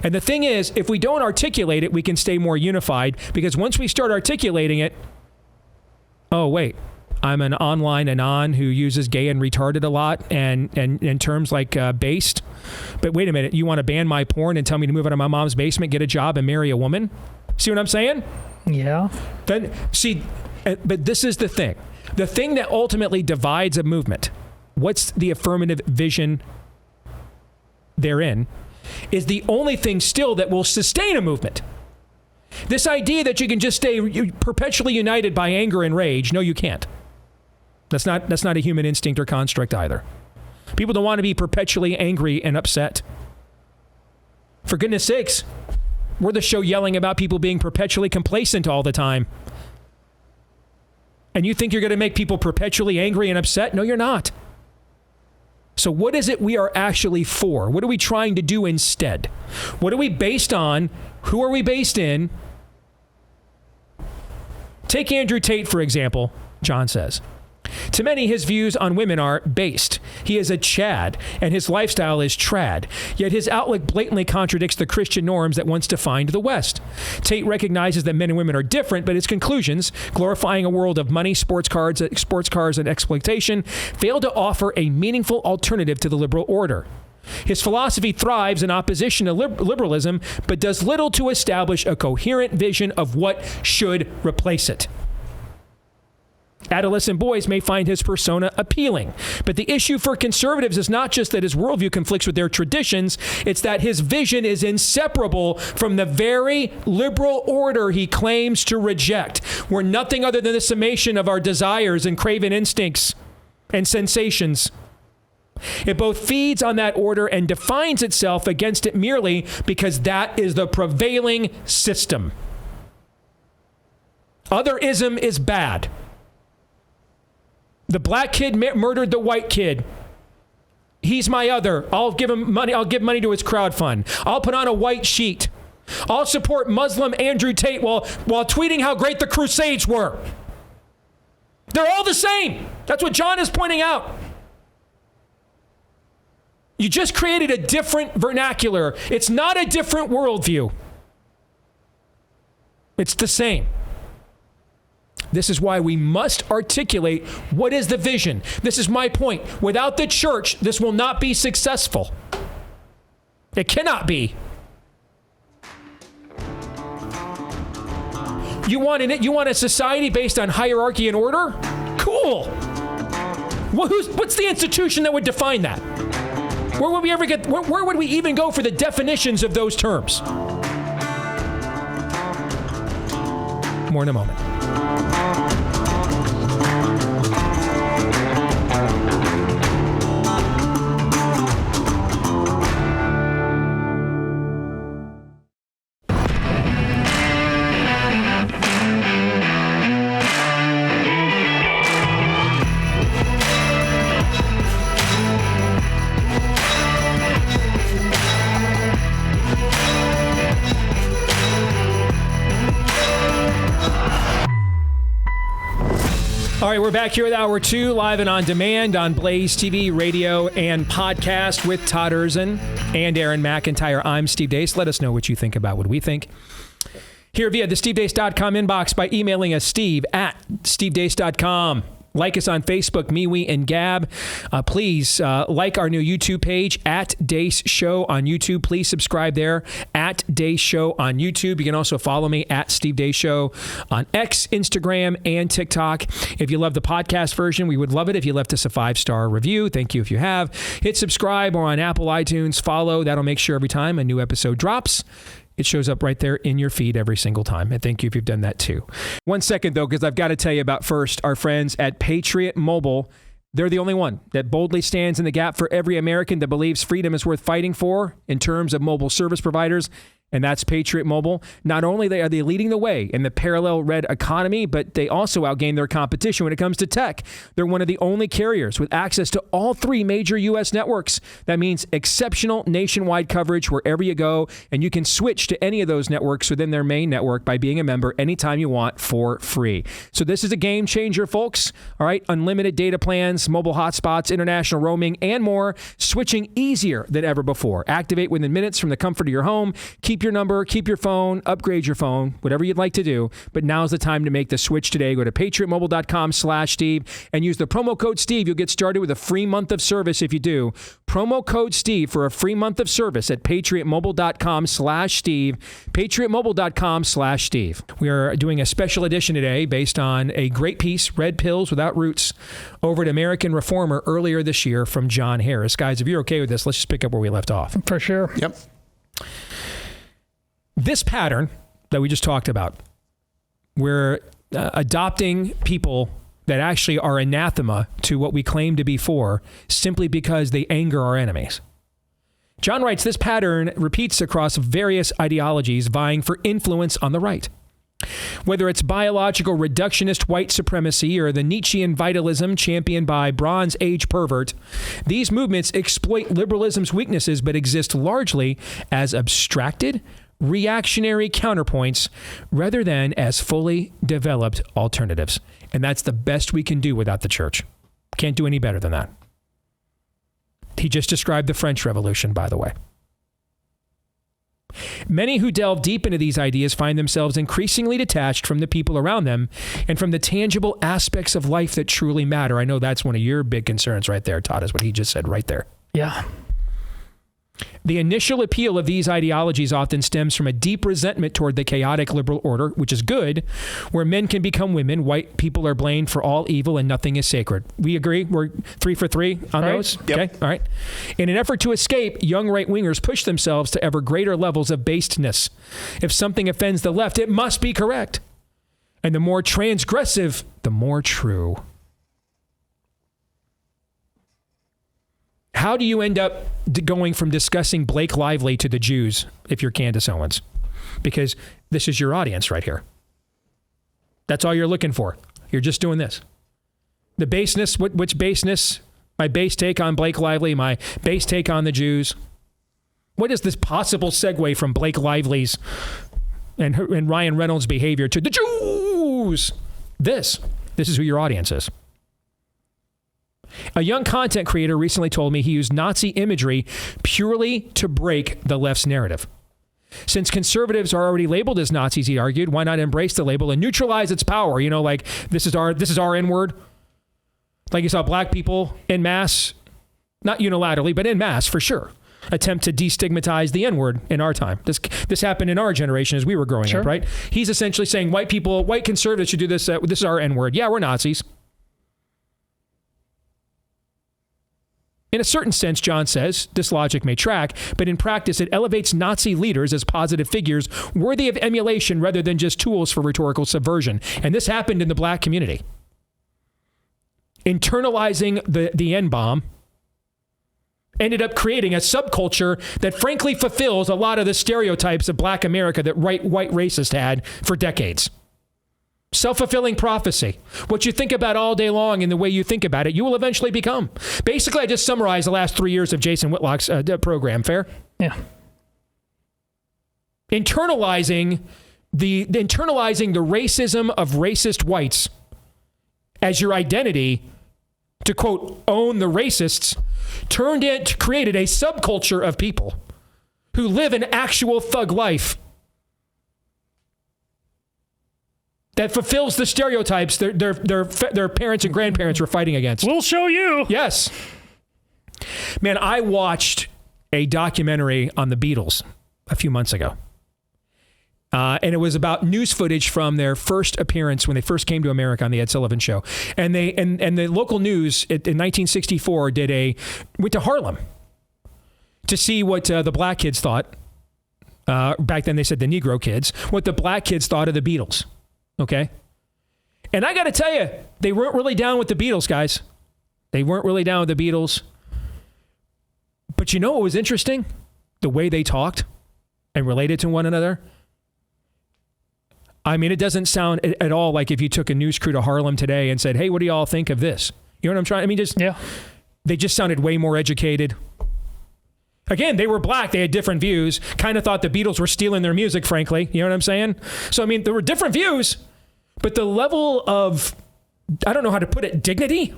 And the thing is, if we don't articulate it, we can stay more unified, because once we start articulating it, oh, wait, I'm an online anon who uses gay and retarded a lot and in terms like based. But wait a minute, you want to ban my porn and tell me to move out of my mom's basement, get a job, and marry a woman? See what I'm saying? Yeah. Then see, but this is the thing. The thing that ultimately divides a movement, what's the affirmative vision therein, is the only thing still that will sustain a movement. This idea that you can just stay perpetually united by anger and rage, no, you can't. That's not a human instinct or construct either. People don't want to be perpetually angry and upset. For goodness sakes, we're the show yelling about people being perpetually complacent all the time. And you think you're going to make people perpetually angry and upset? No, you're not. So what is it we are actually for? What are we trying to do instead? What are we based on? Who are we based in? Take Andrew Tate, for example, John says. To many, his views on women are based. He is a Chad, and his lifestyle is trad. Yet his outlook blatantly contradicts the Christian norms that once defined the West. Tate recognizes that men and women are different, but his conclusions, glorifying a world of money, sports cars, and exploitation, fail to offer a meaningful alternative to the liberal order. His philosophy thrives in opposition to liberalism, but does little to establish a coherent vision of what should replace it. Adolescent boys may find his persona appealing, but the issue for conservatives is not just that his worldview conflicts with their traditions, it's that his vision is inseparable from the very liberal order he claims to reject. We're nothing other than the summation of our desires and craven instincts and sensations. It both feeds on that order and defines itself against it merely because that is the prevailing system. Otherism is bad. The black kid murdered the white kid. He's my other. I'll give him money. I'll give money to his crowd fund. I'll put on a white sheet. I'll support Muslim Andrew Tate while tweeting how great the Crusades were. They're all the same. That's what John is pointing out. You just created a different vernacular. It's not a different worldview. It's the same. This is why we must articulate what is the vision. This is my point. Without the church, this will not be successful. It cannot be. You want a society based on hierarchy and order? Cool. What's the institution that would define that? Where would we ever get? Where would we even go for the definitions of those terms? More in a moment. All right, we're back here with Hour 2, live and on demand on Blaze TV, radio, and podcast with Todd Erzin and Aaron McIntyre. I'm Steve Deace. Let us know what you think about what we think here via the stevedeace.com inbox by emailing us steve@stevedeace.com. Like us on Facebook, MeWe, and Gab. Please like our new YouTube page, @Deace Show on YouTube. Please subscribe there, @Deace Show on YouTube. You can also follow me, @Steve Deace Show on X, Instagram, and TikTok. If you love the podcast version, we would love it if you left us a 5-star review. Thank you if you have. Hit subscribe or on Apple iTunes. Follow. That'll make sure every time a new episode drops, it shows up right there in your feed every single time. And thank you if you've done that too. 1 second, though, because I've got to tell you about first our friends at Patriot Mobile. They're the only one that boldly stands in the gap for every American that believes freedom is worth fighting for in terms of mobile service providers. and that's Patriot Mobile. Not only are they leading the way in the parallel red economy, but they also outgain their competition when it comes to tech. They're one of the only carriers with access to all 3 major U.S. networks. That means exceptional nationwide coverage wherever you go, and you can switch to any of those networks within their main network by being a member anytime you want for free. So this is a game changer, folks. All right, unlimited data plans, mobile hotspots, international roaming, and more. Switching easier than ever before. Activate within minutes from the comfort of your home. Keep your number, keep your phone, upgrade your phone, whatever you'd like to do. But now's the time to make the switch today. Go to patriotmobile.com/Steve and use the promo code Steve. You'll get started with a free month of service if you do. Promo code Steve for a free month of service at patriotmobile.com/Steve. patriotmobile.com/Steve. We are doing a special edition today based on a great piece, Red Pills Without Roots, over at American Reformer earlier this year from Jon Harris. Guys, if you're okay with this, let's just pick up where we left off. For sure. Yep. This pattern that we just talked about, we're adopting people that actually are anathema to what we claim to be for simply because they anger our enemies. Jon writes, this pattern repeats across various ideologies vying for influence on the right. Whether it's biological reductionist white supremacy or the Nietzschean vitalism championed by Bronze Age pervert, these movements exploit liberalism's weaknesses but exist largely as abstracted, reactionary counterpoints rather than as fully developed alternatives. And that's the best we can do without the church. Can't do any better than that. He just described the French Revolution, by the way. Many who delve deep into these ideas find themselves increasingly detached from the people around them and from the tangible aspects of life that truly matter. I know that's one of your big concerns right there, Todd, is what he just said right there. Yeah. The initial appeal of these ideologies often stems from a deep resentment toward the chaotic liberal order, which is good, where men can become women, white people are blamed for all evil, and nothing is sacred. We agree? We're 3 for 3 on those? Yep. Okay, all right. In an effort to escape, young right-wingers push themselves to ever greater levels of basedness. If something offends the left, it must be correct. And the more transgressive, the more true. How do you end up going from discussing Blake Lively to the Jews if you're Candace Owens? Because this is your audience right here. That's all you're looking for. You're just doing this. The baseness, which baseness? My base take on Blake Lively, my base take on the Jews. What is this possible segue from Blake Lively's and Ryan Reynolds' behavior to the Jews? This is who your audience is. A young content creator recently told me he used Nazi imagery purely to break the left's narrative. Since conservatives are already labeled as Nazis, he argued, why not embrace the label and neutralize its power? You know, like this is our N-word. Like you saw black people en masse, not unilaterally, but en masse for sure, attempt to destigmatize the N-word in our time. This happened in our generation as we were growing up, right? He's essentially saying white conservatives should do this. This is our N-word. Yeah, we're Nazis. In a certain sense, Jon says, this logic may track, but in practice, it elevates Nazi leaders as positive figures worthy of emulation rather than just tools for rhetorical subversion. And this happened in the black community. Internalizing the N-bomb ended up creating a subculture that frankly fulfills a lot of the stereotypes of black America that white racists had for decades. Self-fulfilling prophecy. What you think about all day long and the way you think about it, you will eventually become. Basically, I just summarized the last 3 years of Jason Whitlock's program. Fair? Yeah. Internalizing the racism of racist whites as your identity to, quote, own the racists, created a subculture of people who live an actual thug life that fulfills the stereotypes their parents and grandparents were fighting against. We'll show you. Yes. Man, I watched a documentary on the Beatles a few months ago. And it was about news footage from their first appearance when they first came to America on the Ed Sullivan Show. And the local news in 1964 went to Harlem to see what the black kids thought. Back then they said the Negro kids, what the black kids thought of the Beatles. Okay? And I got to tell you, they weren't really down with the Beatles, guys. They weren't really down with the Beatles. But you know what was interesting? The way they talked. and related to one another. I mean, it doesn't sound at all like if you took a news crew to Harlem today and said, hey, what do y'all think of this? You know what I'm trying? I mean, they just sounded way more educated. Again, they were black. They had different views. Kind of thought the Beatles were stealing their music, frankly. You know what I'm saying? So, I mean, there were different views, but the level of, I don't know how to put it, dignity?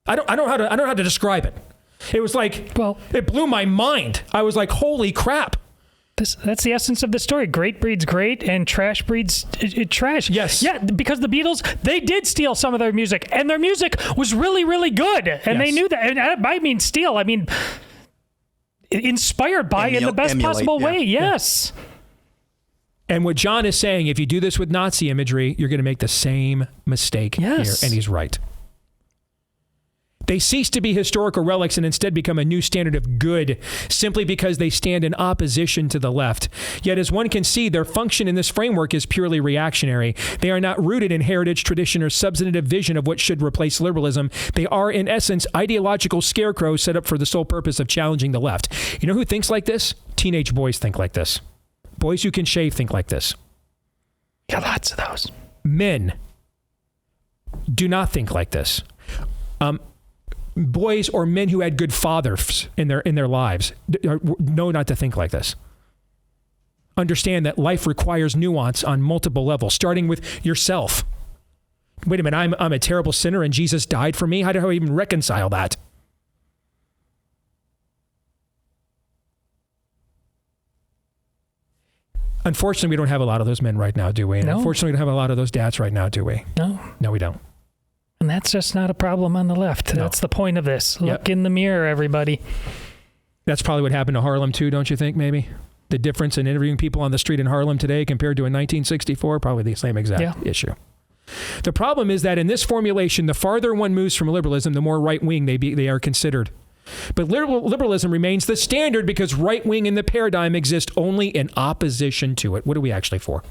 I don't know how to describe it. It was like, it blew my mind. I was like, holy crap. That's the essence of the story. Great breeds great, and trash breeds trash. Yes. Yeah, because the Beatles, they did steal some of their music, and their music was really, really good. And they knew that. And I mean steal. I mean, inspired by in the best possible way. Yes. And what Jon is saying, if you do this with Nazi imagery, you're going to make the same mistake here. And he's right. They cease to be historical relics and instead become a new standard of good simply because they stand in opposition to the left. Yet as one can see, their function in this framework is purely reactionary. They are not rooted in heritage, tradition, or substantive vision of what should replace liberalism. They are, in essence, ideological scarecrows set up for the sole purpose of challenging the left. You know who thinks like this? Teenage boys think like this. Boys who can shave think like this. Got lots of those. Men do not think like this. Boys or men who had good fathers in their lives know not to think like this. Understand that life requires nuance on multiple levels, starting with yourself. Wait a minute, I'm a terrible sinner and Jesus died for me? How do I even reconcile that? Unfortunately, we don't have a lot of those men right now, do we? And unfortunately, we don't have a lot of those dads right now, do we? No, we don't. And that's just not a problem on the left. No. That's the point of this. Look in the mirror, everybody. That's probably what happened to Harlem, too, don't you think, maybe? The difference in interviewing people on the street in Harlem today compared to in 1964, probably the same exact issue. The problem is that in this formulation, the farther one moves from liberalism, the more right-wing they are considered. But liberalism remains the standard because right-wing in the paradigm exists only in opposition to it. What are we actually for?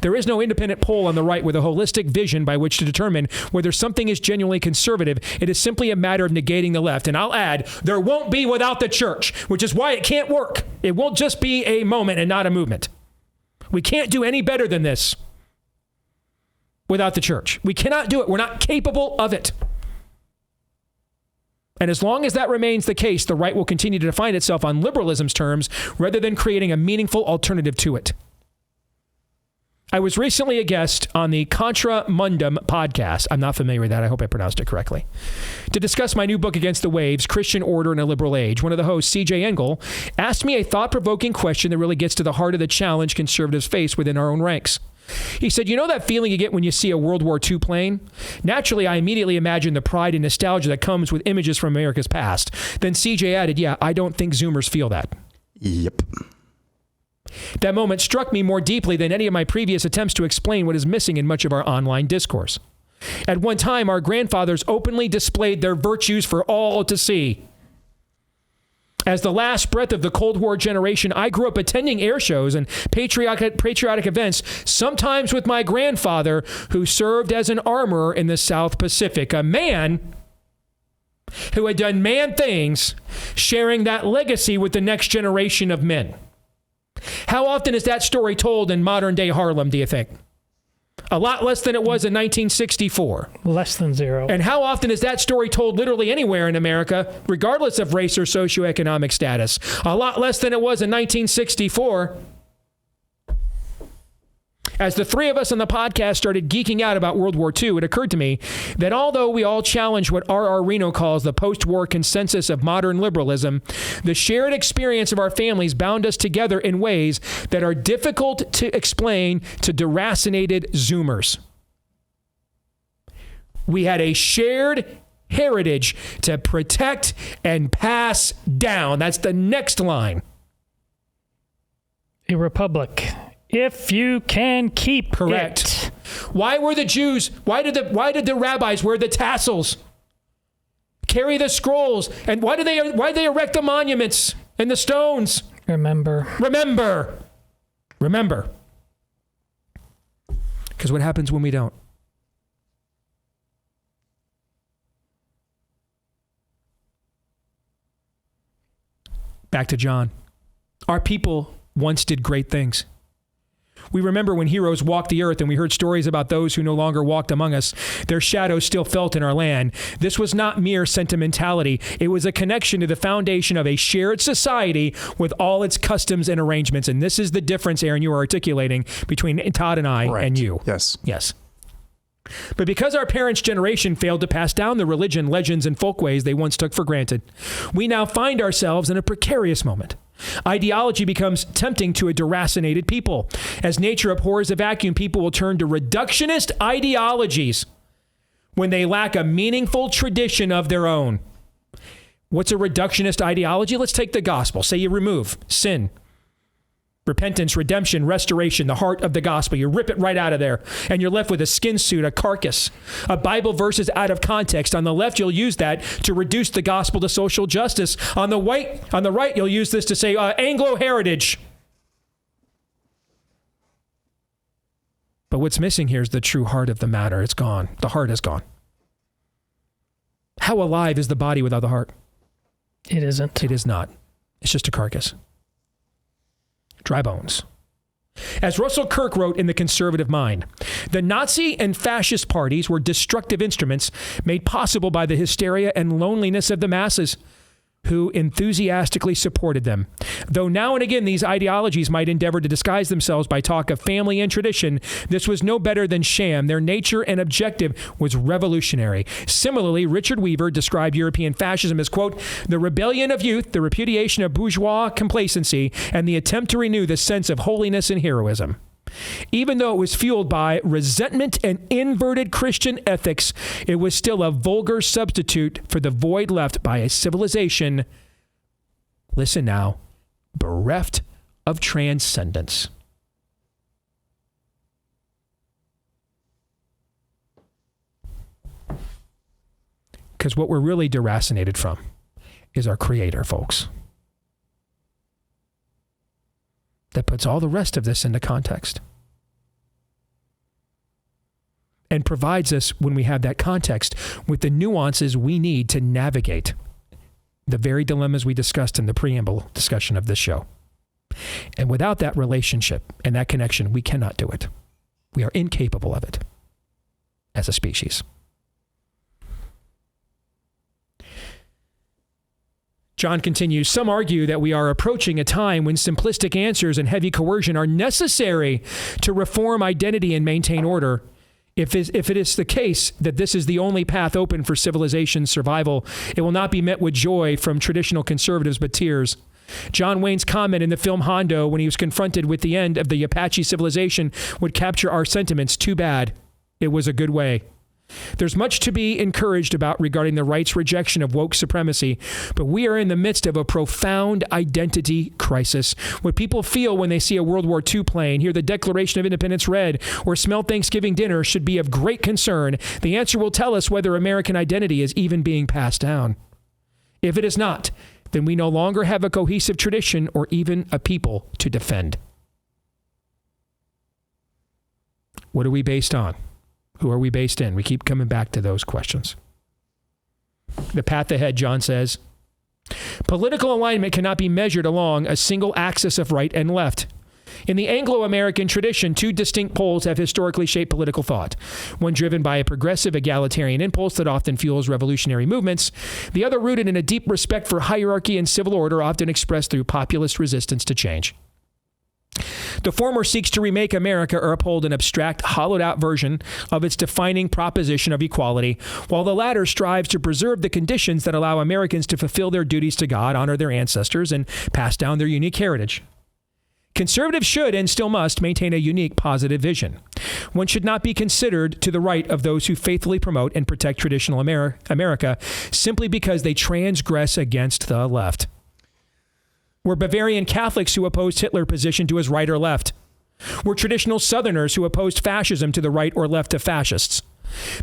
There is no independent pole on the right with a holistic vision by which to determine whether something is genuinely conservative. It is simply a matter of negating the left. And I'll add, there won't be without the church, which is why it can't work. It won't just be a moment and not a movement. We can't do any better than this without the church. We cannot do it. We're not capable of it. And as long as that remains the case, the right will continue to define itself on liberalism's terms rather than creating a meaningful alternative to it. I was recently a guest on the Contra Mundum podcast. I'm not familiar with that. I hope I pronounced it correctly. To discuss my new book, Against the Waves, Christian Order in a Liberal Age, one of the hosts, C.J. Engel, asked me a thought-provoking question that really gets to the heart of the challenge conservatives face within our own ranks. He said, you know that feeling you get when you see a World War II plane? Naturally, I immediately imagine the pride and nostalgia that comes with images from America's past. Then C.J. added, yeah, I don't think Zoomers feel that. Yep. That moment struck me more deeply than any of my previous attempts to explain what is missing in much of our online discourse. At one time, our grandfathers openly displayed their virtues for all to see. As the last breath of the Cold War generation, I grew up attending air shows and patriotic events, sometimes with my grandfather, who served as an armorer in the South Pacific, a man who had done man things, sharing that legacy with the next generation of men. How often is that story told in modern-day Harlem, do you think? A lot less than it was in 1964. Less than zero. And how often is that story told literally anywhere in America, regardless of race or socioeconomic status? A lot less than it was in 1964. As the three of us on the podcast started geeking out about World War II, it occurred to me that although we all challenge what R.R. Reno calls the post-war consensus of modern liberalism, the shared experience of our families bound us together in ways that are difficult to explain to deracinated Zoomers. We had a shared heritage to protect and pass down. That's the next line. A republic. If you can keep Correct. it. Why were the Jews, why did the rabbis wear the tassels, carry the scrolls, and why did they erect the monuments and the stones? Remember. Because what happens when we don't? Back to Jon. Our people once did great things. We remember when heroes walked the earth and we heard stories about those who no longer walked among us. Their shadows still felt in our land. This was not mere sentimentality. It was a connection to the foundation of a shared society with all its customs and arrangements. And this is the difference, Aaron, you are articulating between Todd and I and you. Yes. Yes. But because our parents' generation failed to pass down the religion, legends, and folkways they once took for granted, we now find ourselves in a precarious moment. Ideology becomes tempting to a deracinated people. As nature abhors a vacuum, people will turn to reductionist ideologies when they lack a meaningful tradition of their own. What's a reductionist ideology? Let's take the gospel. Say you remove sin, repentance, redemption, restoration, the heart of the gospel. You rip it right out of there, and you're left with a skin suit, a carcass. A Bible verse is out of context. On the left, you'll use that to reduce the gospel to social justice. On the right, you'll use this to say Anglo heritage. But what's missing here is the true heart of the matter. It's gone. The heart is gone. How alive is the body without the heart? It isn't. It is not. It's just a carcass. Dry bones. As Russell Kirk wrote in The Conservative Mind, the Nazi and fascist parties were destructive instruments made possible by the hysteria and loneliness of the masses who enthusiastically supported them. Though now and again these ideologies might endeavor to disguise themselves by talk of family and tradition, this was no better than sham. Their nature and objective was revolutionary. Similarly, Richard Weaver described European fascism as, quote, the rebellion of youth, the repudiation of bourgeois complacency, and the attempt to renew the sense of holiness and heroism. Even though it was fueled by resentment and inverted Christian ethics, it was still a vulgar substitute for the void left by a civilization, listen now, bereft of transcendence. Because what we're really deracinated from is our Creator, folks. That puts all the rest of this into context and provides us, when we have that context, with the nuances we need to navigate the very dilemmas we discussed in the preamble discussion of this show. And without that relationship and that connection, we cannot do it. We are incapable of it as a species. John continues, some argue that we are approaching a time when simplistic answers and heavy coercion are necessary to reform identity and maintain order. If it is the case that this is the only path open for civilization's survival, it will not be met with joy from traditional conservatives, but tears. John Wayne's comment in the film Hondo when he was confronted with the end of the Apache civilization would capture our sentiments. Too bad. It was a good way. There's much to be encouraged about regarding the right's rejection of woke supremacy, but we are in the midst of a profound identity crisis. What people feel when they see a World War II plane, hear the Declaration of Independence read, or smell Thanksgiving dinner should be of great concern. The answer will tell us whether American identity is even being passed down. If it is not, then we no longer have a cohesive tradition or even a people to defend. What are we based on? Who are we based in? We keep coming back to those questions. The path ahead, John says, political alignment cannot be measured along a single axis of right and left. In the Anglo-American tradition, two distinct poles have historically shaped political thought. One driven by a progressive egalitarian impulse that often fuels revolutionary movements. The other rooted in a deep respect for hierarchy and civil order, often expressed through populist resistance to change. The former seeks to remake America or uphold an abstract, hollowed-out version of its defining proposition of equality, while the latter strives to preserve the conditions that allow Americans to fulfill their duties to God, honor their ancestors, and pass down their unique heritage. Conservatives should and still must maintain a unique positive vision. One should not be considered to the right of those who faithfully promote and protect traditional America simply because they transgress against the left. Were Bavarian Catholics who opposed Hitler positioned to his right or left? Were traditional Southerners who opposed fascism to the right or left of fascists?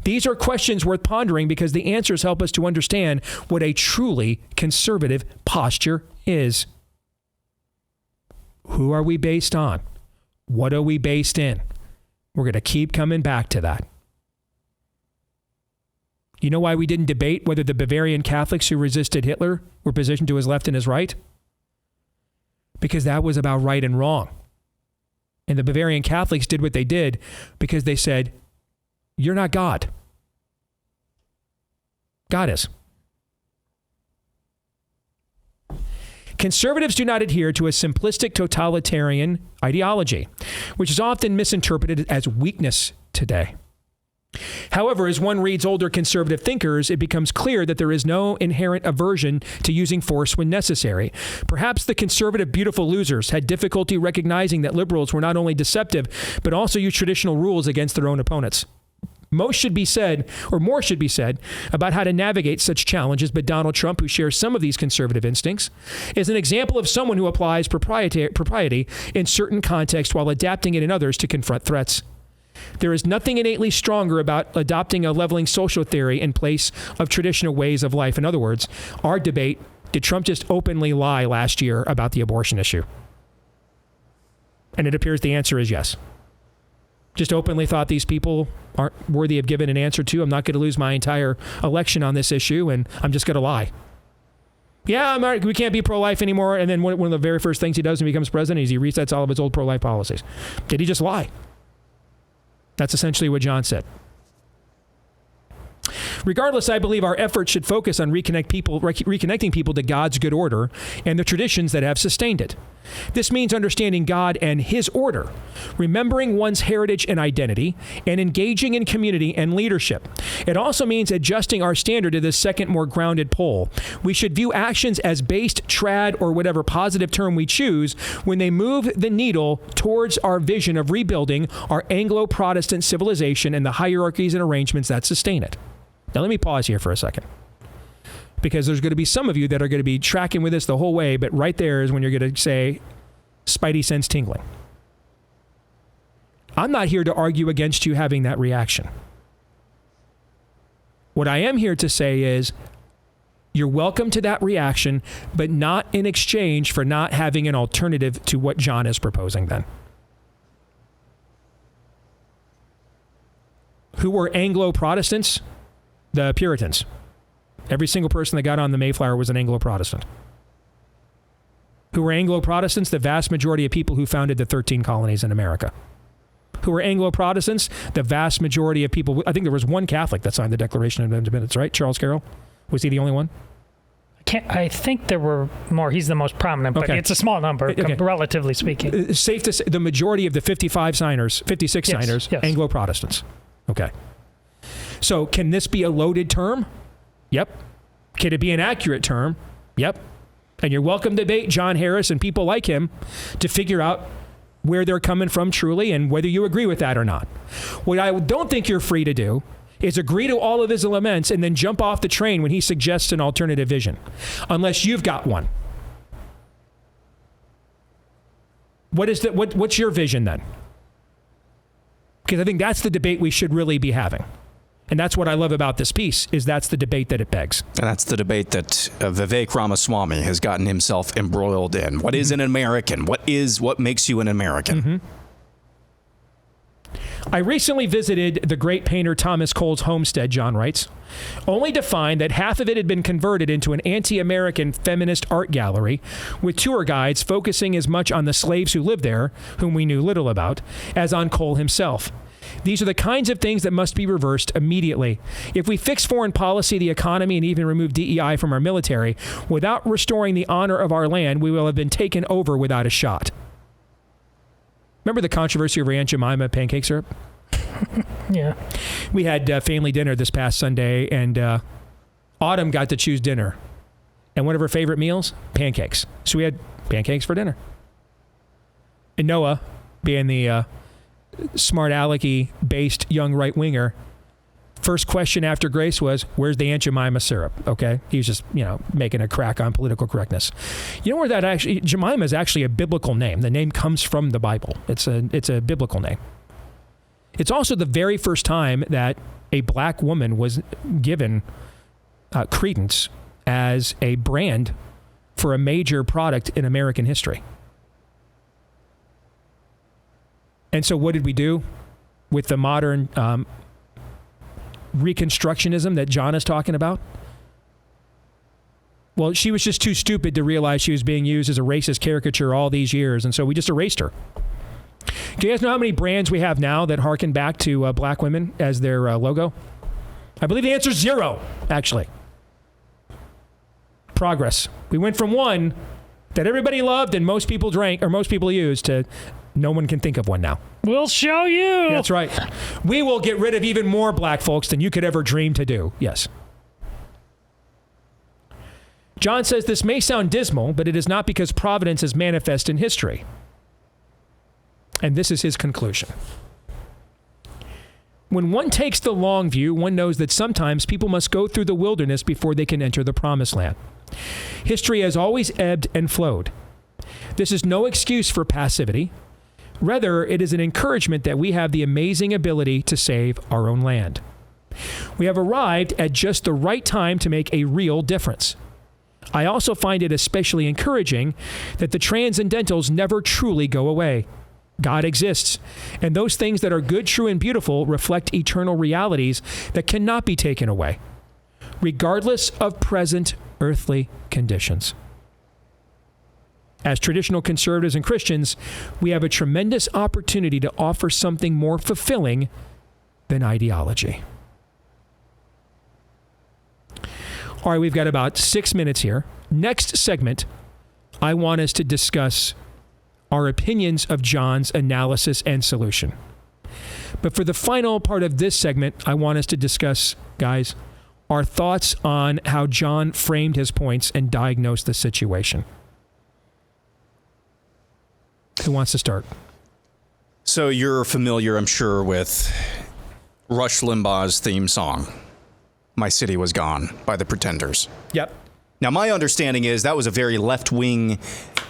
These are questions worth pondering because the answers help us to understand what a truly conservative posture is. Who are we based on? What are we based in? We're going to keep coming back to that. You know why we didn't debate whether the Bavarian Catholics who resisted Hitler were positioned to his left and his right? because that was about right and wrong. And the Bavarian Catholics did what they did because they said, you're not God. God is. Conservatives do not adhere to a simplistic totalitarian ideology, which is often misinterpreted as weakness today. However, as one reads older conservative thinkers, it becomes clear that there is no inherent aversion to using force when necessary. Perhaps the conservative beautiful losers had difficulty recognizing that liberals were not only deceptive, but also used traditional rules against their own opponents. Most should be said, or more should be said, about how to navigate such challenges, but Donald Trump, who shares some of these conservative instincts, is an example of someone who applies propriety in certain contexts while adapting it in others to confront threats. There is nothing innately stronger about adopting a leveling social theory in place of traditional ways of life. In other words, our debate, did Trump just openly lie last year about the abortion issue? And it appears the answer is yes. Just openly thought these people aren't worthy of giving an answer to. I'm not going to lose my entire election on this issue, and I'm just going to lie. Yeah, we can't be pro-life anymore. And then one of the very first things he does when he becomes president is he resets all of his old pro-life policies. Did he just lie? That's essentially what John said. Regardless, I believe our efforts should focus on reconnecting people to God's good order and the traditions that have sustained it. This means understanding God and His order, remembering one's heritage and identity, and engaging in community and leadership. It also means adjusting our standard to this second, more grounded pole. We should view actions as based, trad, or whatever positive term we choose when they move the needle towards our vision of rebuilding our Anglo Protestant civilization and the hierarchies and arrangements that sustain it. Now, let me pause here for a second, because there's going to be some of you that are going to be tracking with us the whole way, but right there is when you're going to say, spidey sense tingling. I'm not here to argue against you having that reaction. What I am here to say is, you're welcome to that reaction, but not in exchange for not having an alternative to what John is proposing then. Who were Anglo Protestants? The Puritans. Every single person that got on the Mayflower was an Anglo Protestant. Who were Anglo Protestants? The vast majority of people who founded the 13 colonies in America. Who were Anglo Protestants? The vast majority of people. I think there was one Catholic that signed the Declaration of Independence, right? Charles Carroll? Was he the only one? I think there were more. He's the most prominent, but it's a small number, relatively speaking. Safe to say the majority of the 56 signers, yes. Anglo Protestants. Okay. So can this be a loaded term? Yep. Can it be an accurate term? Yep. And you're welcome to debate Jon Harris and people like him to figure out where they're coming from truly and whether you agree with that or not. What I don't think you're free to do is agree to all of his laments and then jump off the train when he suggests an alternative vision, unless you've got one. What's your vision then? Because I think that's the debate we should really be having. And that's what I love about this piece, is that's the debate that it begs. And that's the debate that Vivek Ramaswamy has gotten himself embroiled in. What is an American? What makes you an American? I recently visited the great painter Thomas Cole's homestead, John writes, only to find that half of it had been converted into an anti-American feminist art gallery with tour guides focusing as much on the slaves who lived there, whom we knew little about, as on Cole himself. These are the kinds of things that must be reversed immediately. If we fix foreign policy, the economy, and even remove DEI from our military, without restoring the honor of our land, we will have been taken over without a shot. Remember the controversy over Aunt Jemima pancake syrup? Yeah. We had family dinner this past Sunday, and Autumn got to choose dinner. And one of her favorite meals? Pancakes. So we had pancakes for dinner. And Noah, being the smart alecky based young right winger, first question after Grace was, where's the Aunt Jemima syrup? Okay. He was just, making a crack on political correctness. You know where that actually, Jemima is actually a biblical name. The name comes from the Bible. It's a biblical name. It's also the very first time that a black woman was given credence as a brand for a major product in American history. And so what did we do with the modern reconstructionism that John is talking about? Well, she was just too stupid to realize she was being used as a racist caricature all these years, and so we just erased her. Do you guys know how many brands we have now that harken back to black women as their logo? I believe the answer is 0, actually. Progress. We went from one that everybody loved and most people drank or most people used to no one can think of one now. We'll show you. That's right. We will get rid of even more black folks than you could ever dream to do. Yes. John says this may sound dismal, but it is not because providence is manifest in history. And this is his conclusion. When one takes the long view, one knows that sometimes people must go through the wilderness before they can enter the promised land. History has always ebbed and flowed. This is no excuse for passivity. Rather, it is an encouragement that we have the amazing ability to save our own land. We have arrived at just the right time to make a real difference. I also find it especially encouraging that the transcendentals never truly go away. God exists, and those things that are good, true, and beautiful reflect eternal realities that cannot be taken away, regardless of present earthly conditions. As traditional conservatives and Christians, we have a tremendous opportunity to offer something more fulfilling than ideology. All right, we've got about 6 minutes here. Next segment, I want us to discuss our opinions of John's analysis and solution. But for the final part of this segment, I want us to discuss, guys, our thoughts on how John framed his points and diagnosed the situation. Who wants to start? So you're familiar, I'm sure, with Rush Limbaugh's theme song, My City Was Gone, by the Pretenders. Yep. Now, my understanding is that was a very left-wing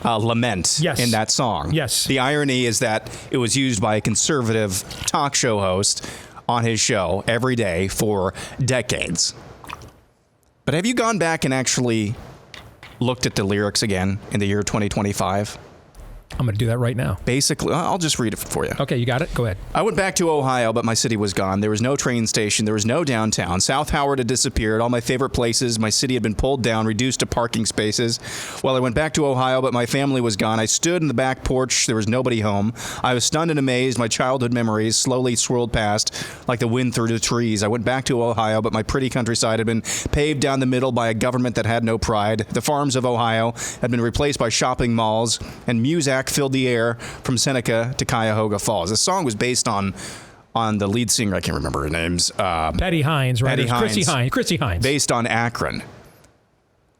lament in that song. Yes. The irony is that it was used by a conservative talk show host on his show every day for decades. But have you gone back and actually looked at the lyrics again in the year 2025? I'm going to do that right now. Basically, I'll just read it for you. Okay, you got it? Go ahead. I went back to Ohio, but my city was gone. There was no train station. There was no downtown. South Howard had disappeared. All my favorite places, my city had been pulled down, reduced to parking spaces. Well, I went back to Ohio, but my family was gone. I stood in the back porch. There was nobody home. I was stunned and amazed. My childhood memories slowly swirled past like the wind through the trees. I went back to Ohio, but my pretty countryside had been paved down the middle by a government that had no pride. The farms of Ohio had been replaced by shopping malls, and Muzak filled the air from Seneca to Cuyahoga Falls. This song was based on the lead singer, I can't remember her names. Patty Hines, right? Chrissy Hines. Based on Akron.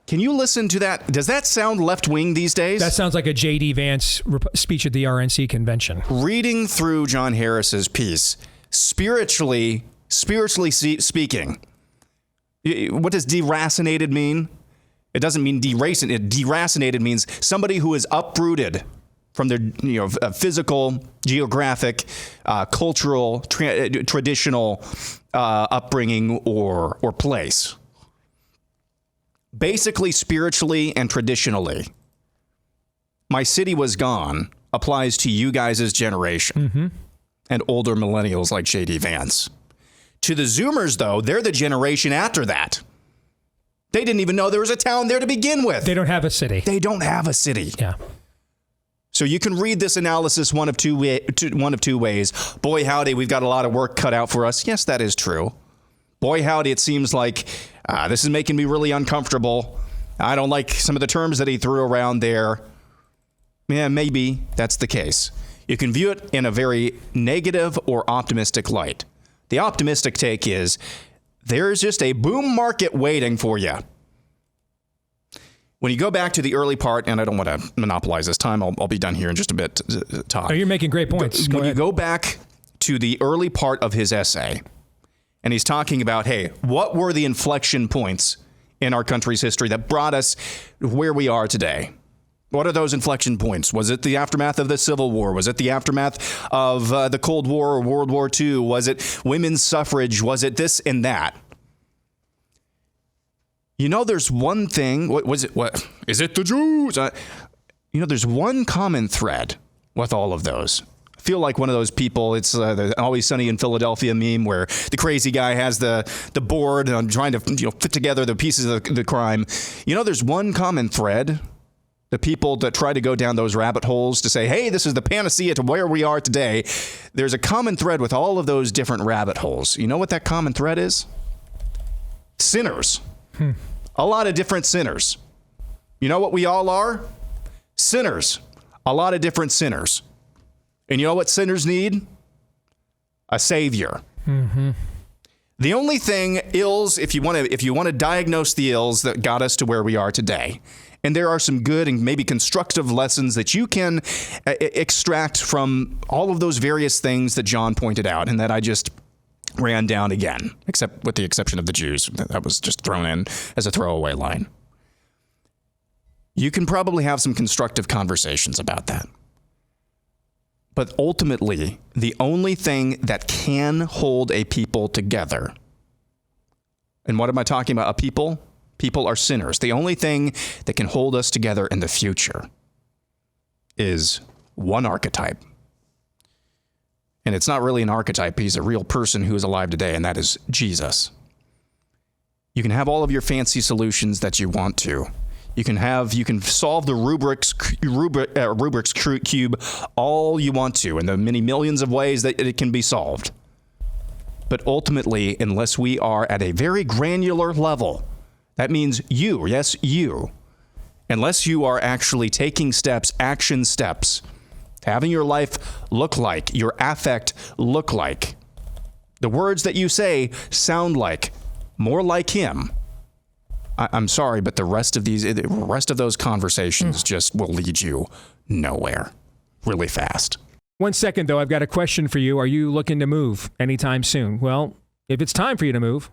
Can you listen to that? Does that sound left-wing these days? That sounds like a J.D. Vance speech at the RNC convention. Reading through Jon Harris's piece, spiritually speaking, what does deracinated mean? It doesn't mean deracinated. Deracinated means somebody who is uprooted from their physical, geographic, cultural, traditional upbringing or place. Basically, spiritually and traditionally, my city was gone applies to you guys' generation and older millennials like J.D. Vance. To the Zoomers, though, they're the generation after that. They didn't even know there was a town there to begin with. They don't have a city. They don't have a city. Yeah. So you can read this analysis one of two ways. Boy, howdy, we've got a lot of work cut out for us. Yes, that is true. Boy, howdy, it seems like this is making me really uncomfortable. I don't like some of the terms that he threw around there. Yeah, maybe that's the case. You can view it in a very negative or optimistic light. The optimistic take is there's just a boom market waiting for you. When you go back to the early part, and I don't want to monopolize this time, I'll be done here in just a bit, Todd. Oh, you're making great points. When you go back to the early part of his essay, and he's talking about, hey, what were the inflection points in our country's history that brought us where we are today? What are those inflection points? Was it the aftermath of the Civil War? Was it the aftermath of the Cold War or World War II? Was it women's suffrage? Was it this and that? You know, there's one thing. What is it? The Jews? There's one common thread with all of those. feel like one of those people. It's the Always Sunny in Philadelphia meme where the crazy guy has the board and trying to fit together the pieces of the crime. There's one common thread. The people that try to go down those rabbit holes to say, hey, this is the panacea to where we are today. There's a common thread with all of those different rabbit holes. You know what that common thread is? Sinners. A lot of different sinners. You know what we all are? Sinners. A lot of different sinners. And you know what sinners need? A savior. Mm-hmm. The only thing ills, if you want to diagnose the ills that got us to where we are today, and there are some good and maybe constructive lessons that you can extract from all of those various things that Jon pointed out and that I just ran down again, except with the exception of the Jews. That was just thrown in as a throwaway line. You can probably have some constructive conversations about that. But ultimately, the only thing that can hold a people together, and what am I talking about? A people? People are sinners. The only thing that can hold us together in the future is one archetype. And it's not really an archetype. He's a real person who is alive today, and that is Jesus. You can have all of your fancy solutions that you want to. You can solve the Rubik's Cube all you want to in the many millions of ways that it can be solved. But ultimately, unless we are at a very granular level, that means you, yes, you, unless you are actually taking steps, action steps, having your life look like, your affect look like, the words that you say sound like, more like him. I'm sorry, but the rest of those conversations just will lead you nowhere really fast. 1 second, though, I've got a question for you. Are you looking to move anytime soon? Well, if it's time for you to move,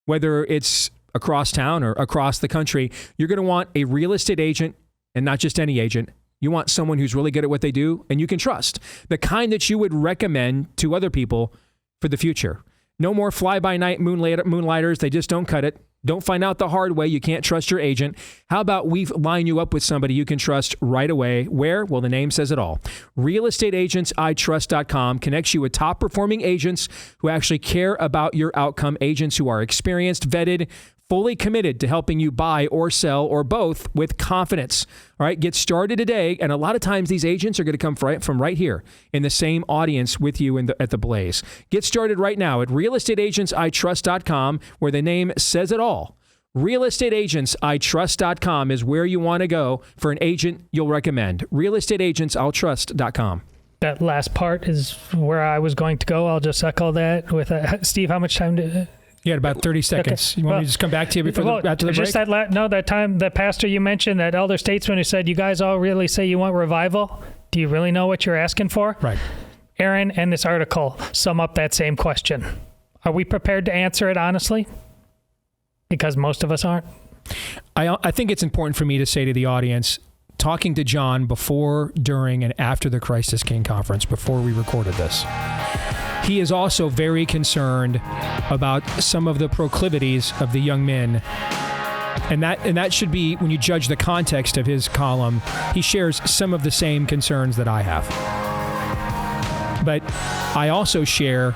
whether it's across town or across the country, you're going to want a real estate agent, and not just any agent. You want someone who's really good at what they do and you can trust. The kind that you would recommend to other people for the future. No more fly-by-night moonlighters. They just don't cut it. Don't find out the hard way. You can't trust your agent. How about we line you up with somebody you can trust right away? Where? Well, the name says it all. realestateagentsitrust.com connects you with top-performing agents who actually care about your outcome, agents who are experienced, vetted, fully committed to helping you buy or sell or both with confidence. All right, get started today. And a lot of times these agents are going to come from right here in the same audience with you at the Blaze. Get started right now at realestateagentsitrust.com, where the name says it all. realestateagentsitrust.com is where you want to go for an agent you'll recommend. realestateagentsitrust.com. That last part is where I was going to go. I'll just echo that with Steve. How much time do You had about 30 seconds. Okay. You want me to just come back to you after the break? Just that time, the pastor you mentioned, that elder statesman who said, you guys all really say you want revival? Do you really know what you're asking for? Right. Aaron and this article sum up that same question. Are we prepared to answer it honestly? Because most of us aren't. I think it's important for me to say to the audience, talking to Jon before, during, and after the Christ is King conference, before we recorded this, he is also very concerned about some of the proclivities of the young men. And that should be, when you judge the context of his column, he shares some of the same concerns that I have. But I also share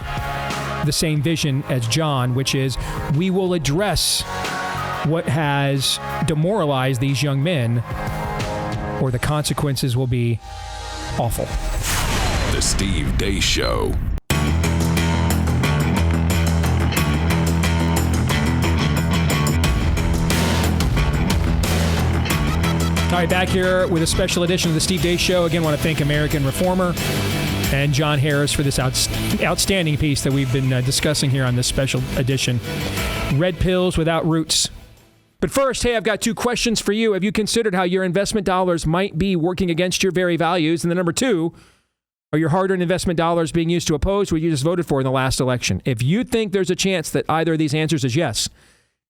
the same vision as Jon, which is we will address what has demoralized these young men, or the consequences will be awful. The Steve Deace Show. All right, back here with a special edition of the Steve Deace Show. Again, want to thank American Reformer and Jon Harris for this outstanding piece that we've been discussing here on this special edition. Red pills without roots. But first, hey, I've got 2 questions for you. Have you considered how your investment dollars might be working against your very values? And the number 2, are your hard-earned investment dollars being used to oppose what you just voted for in the last election? If you think there's a chance that either of these answers is yes,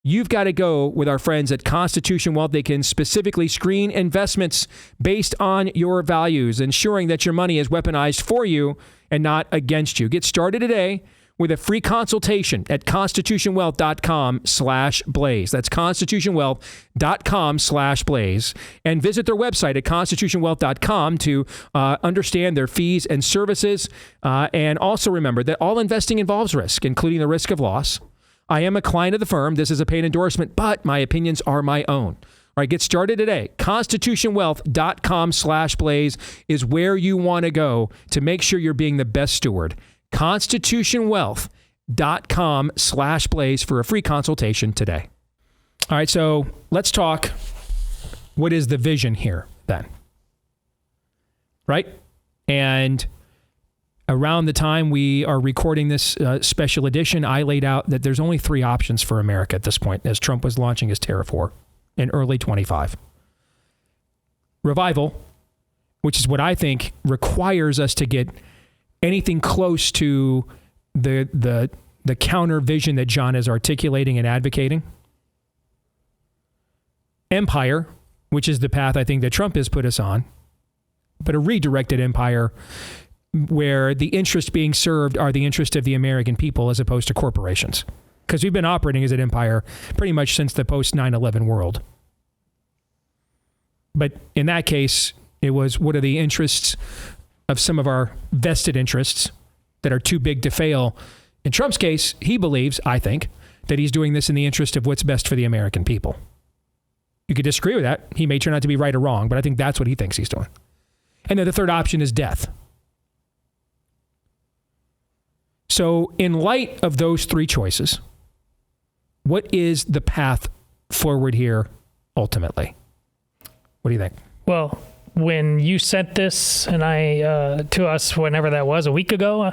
you've got to go with our friends at Constitution Wealth. They can specifically screen investments based on your values, ensuring that your money is weaponized for you and not against you. Get started today with a free consultation at constitutionwealth.com/blaze. That's constitutionwealth.com/blaze. And visit their website at constitutionwealth.com to understand their fees and services. And also remember that all investing involves risk, including the risk of loss. I am a client of the firm. This is a paid endorsement, but my opinions are my own. All right, get started today. Constitutionwealth.com/blaze is where you want to go to make sure you're being the best steward. Constitutionwealth.com/blaze for a free consultation today. All right, so let's talk. What is the vision here then? Right? And around the time we are recording this special edition, I laid out that there's only 3 options for America at this point as Trump was launching his tariff war in early 25. Revival, which is what I think requires us to get anything close to the counter vision that John is articulating and advocating. Empire, which is the path I think that Trump has put us on, but a redirected empire where the interests being served are the interest of the American people as opposed to corporations. Because we've been operating as an empire pretty much since the post 9/11 world. But in that case, it was what are the interests of some of our vested interests that are too big to fail. In Trump's case, he believes, I think, that he's doing this in the interest of what's best for the American people. You could disagree with that. He may turn out to be right or wrong, but I think that's what he thinks he's doing. And then the third option is death. So in light of those 3 choices, what is the path forward here ultimately? What do you think? Well, when you sent this and to us, whenever that was, a week ago,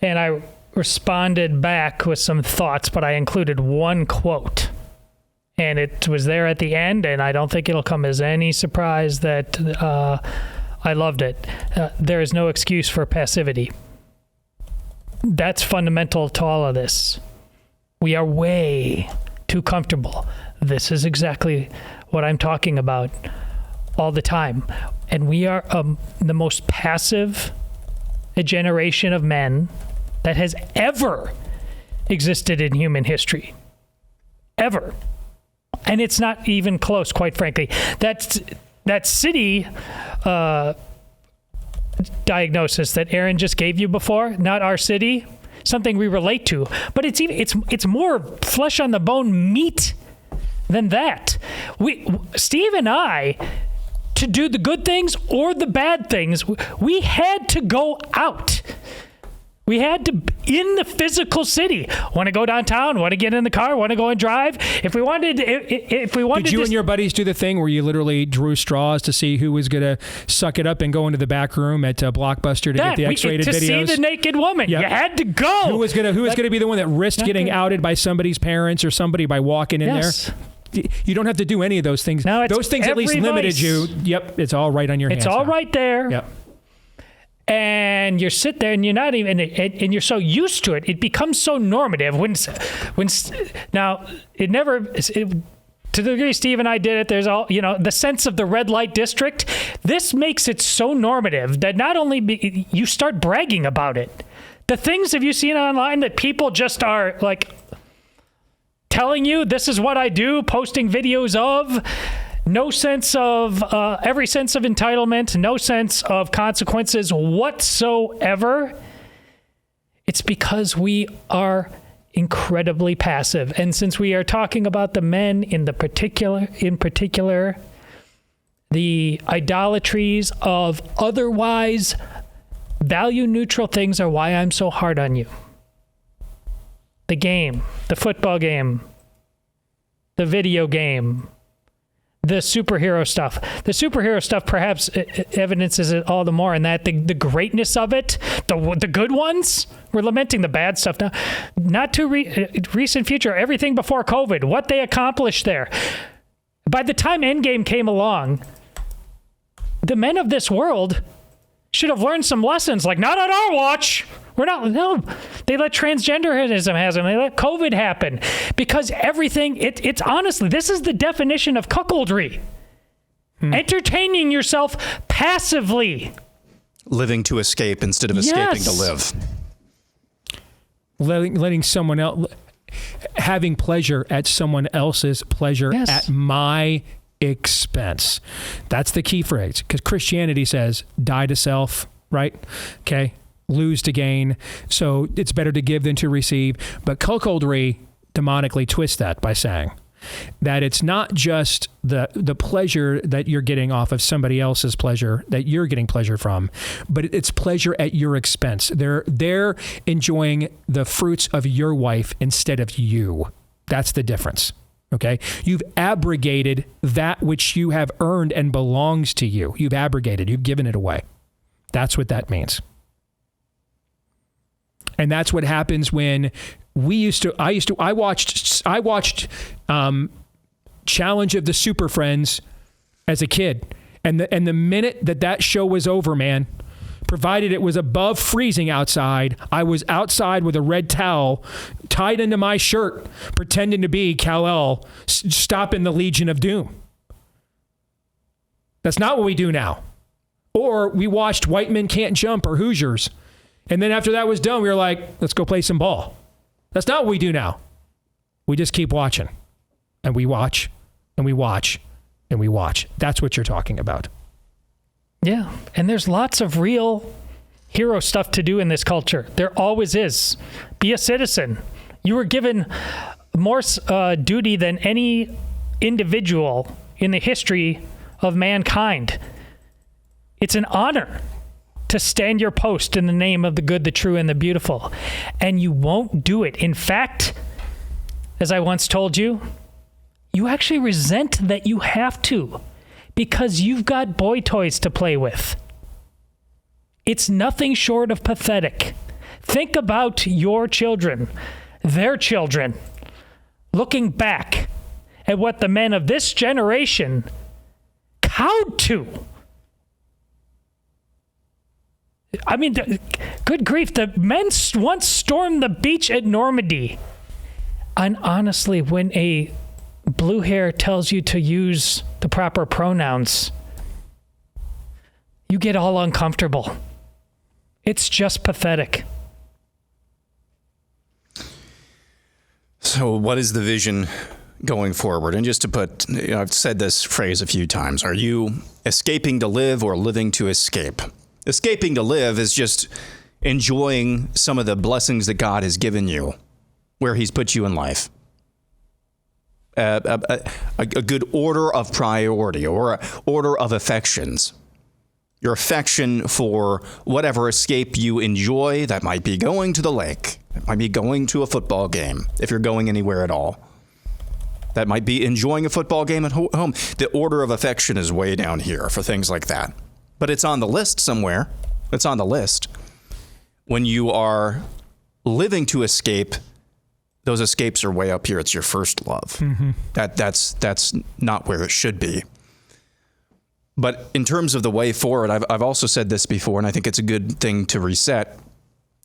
and I responded back with some thoughts, but I included one quote. And it was there at the end, and I don't think it'll come as any surprise that I loved it. There is no excuse for passivity. That's fundamental to all of this. We are way too comfortable. This is exactly what I'm talking about all the time. And we are the most passive generation of men that has ever existed in human history. Ever. And it's not even close, quite frankly. That city diagnosis that Aaron just gave you before, not our city, something we relate to, but it's more flesh on the bone meat than that. Steve and I, to do the good things or the bad things, we had to go out. We had to, in the physical city, want to go downtown, want to get in the car, want to go and drive. If we wanted, Did you and your buddies do the thing where you literally drew straws to see who was going to suck it up and go into the back room at Blockbuster to get the X-rated videos? To see the naked woman. Yep. You had to go. Who was going to be the one that risked getting outed by somebody's parents or somebody by walking in there? You don't have to do any of those things. No, those things at least limited you. Yep, it's all right on your hands. It's all now. right there. Yep. And you sit there and you're not even, and you're so used to it. It becomes so normative now it never, to the degree Steve and I did it, there's all, the sense of the red light district. This makes it so normative that not only you start bragging about it. The things have you seen online that people just are like telling you, this is what I do, posting videos of. No sense of, every sense of entitlement, no sense of consequences whatsoever. It's because we are incredibly passive. And since we are talking about the men in particular, the idolatries of otherwise value-neutral things are why I'm so hard on you. The game, the football game, the video game, the superhero stuff. The superhero stuff perhaps evidences it all the more in that the greatness of it, the good ones, we're lamenting the bad stuff now. Not too recent future, everything before COVID, what they accomplished there. By the time Endgame came along, the men of this world should have learned some lessons, like not on our watch. They let transgenderism happen. They let COVID happen because everything, it's honestly, this is the definition of cuckoldry. Entertaining yourself passively. Living to escape instead of escaping to live. letting someone else, having pleasure at someone else's pleasure at my expense. That's the key phrase, because Christianity says die to self, right? Okay, lose to gain. So it's better to give than to receive. But cuckoldry demonically twists that by saying that it's not just the pleasure that you're getting off of somebody else's pleasure that you're getting pleasure from, but it's pleasure at your expense. They're enjoying the fruits of your wife instead of you. That's the difference. Okay? You've abrogated that which you have earned and belongs to you. You've abrogated. You've given it away. That's what that means. And that's what happens when I watched Challenge of the Super Friends as a kid. And the minute that show was over, man, provided it was above freezing outside, I was outside with a red towel tied into my shirt, pretending to be Kal-El, stopping the Legion of Doom. That's not what we do now. Or we watched White Men Can't Jump or Hoosiers. And then after that was done, we were like, let's go play some ball. That's not what we do now. We just keep watching. And we watch, and we watch, and we watch. That's what you're talking about. Yeah, and there's lots of real hero stuff to do in this culture. There always is. Be a citizen. You were given more duty than any individual in the history of mankind. It's an honor to stand your post in the name of the good, the true, and the beautiful. And you won't do it. In fact, as I once told you, you actually resent that you have to because you've got boy toys to play with. It's nothing short of pathetic. Think about your children, their children, looking back at what the men of this generation cowed to. I mean, good grief, the men once stormed the beach at Normandy. And honestly, when a blue hair tells you to use the proper pronouns, you get all uncomfortable. It's just pathetic. So what is the vision going forward? And just to put, I've said this phrase a few times. Are you escaping to live or living to escape? Escaping to live is just enjoying some of the blessings that God has given you, where he's put you in life. A good order of priority or a order of affections. Your affection for whatever escape you enjoy, that might be going to the lake. It might be going to a football game, if you're going anywhere at all. That might be enjoying a football game at home. The order of affection is way down here for things like that. But it's on the list somewhere. It's on the list. When you are living to escape, those escapes are way up here. It's your first love. Mm-hmm. That's not where it should be. But in terms of the way forward, I've also said this before, and I think it's a good thing to reset.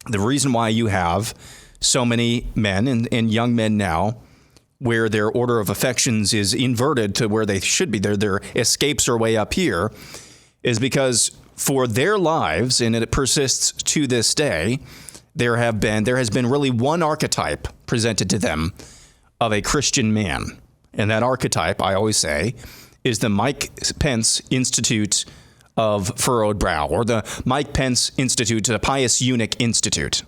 The reason why you have so many men and young men now where their order of affections is inverted to where they should be, their escapes are way up here, is because for their lives, and it persists to this day, there has been really one archetype presented to them of a Christian man. And that archetype, I always say, is the Mike Pence Institute of Furrowed Brow, or the Mike Pence Institute, the Pious Eunuch Institute,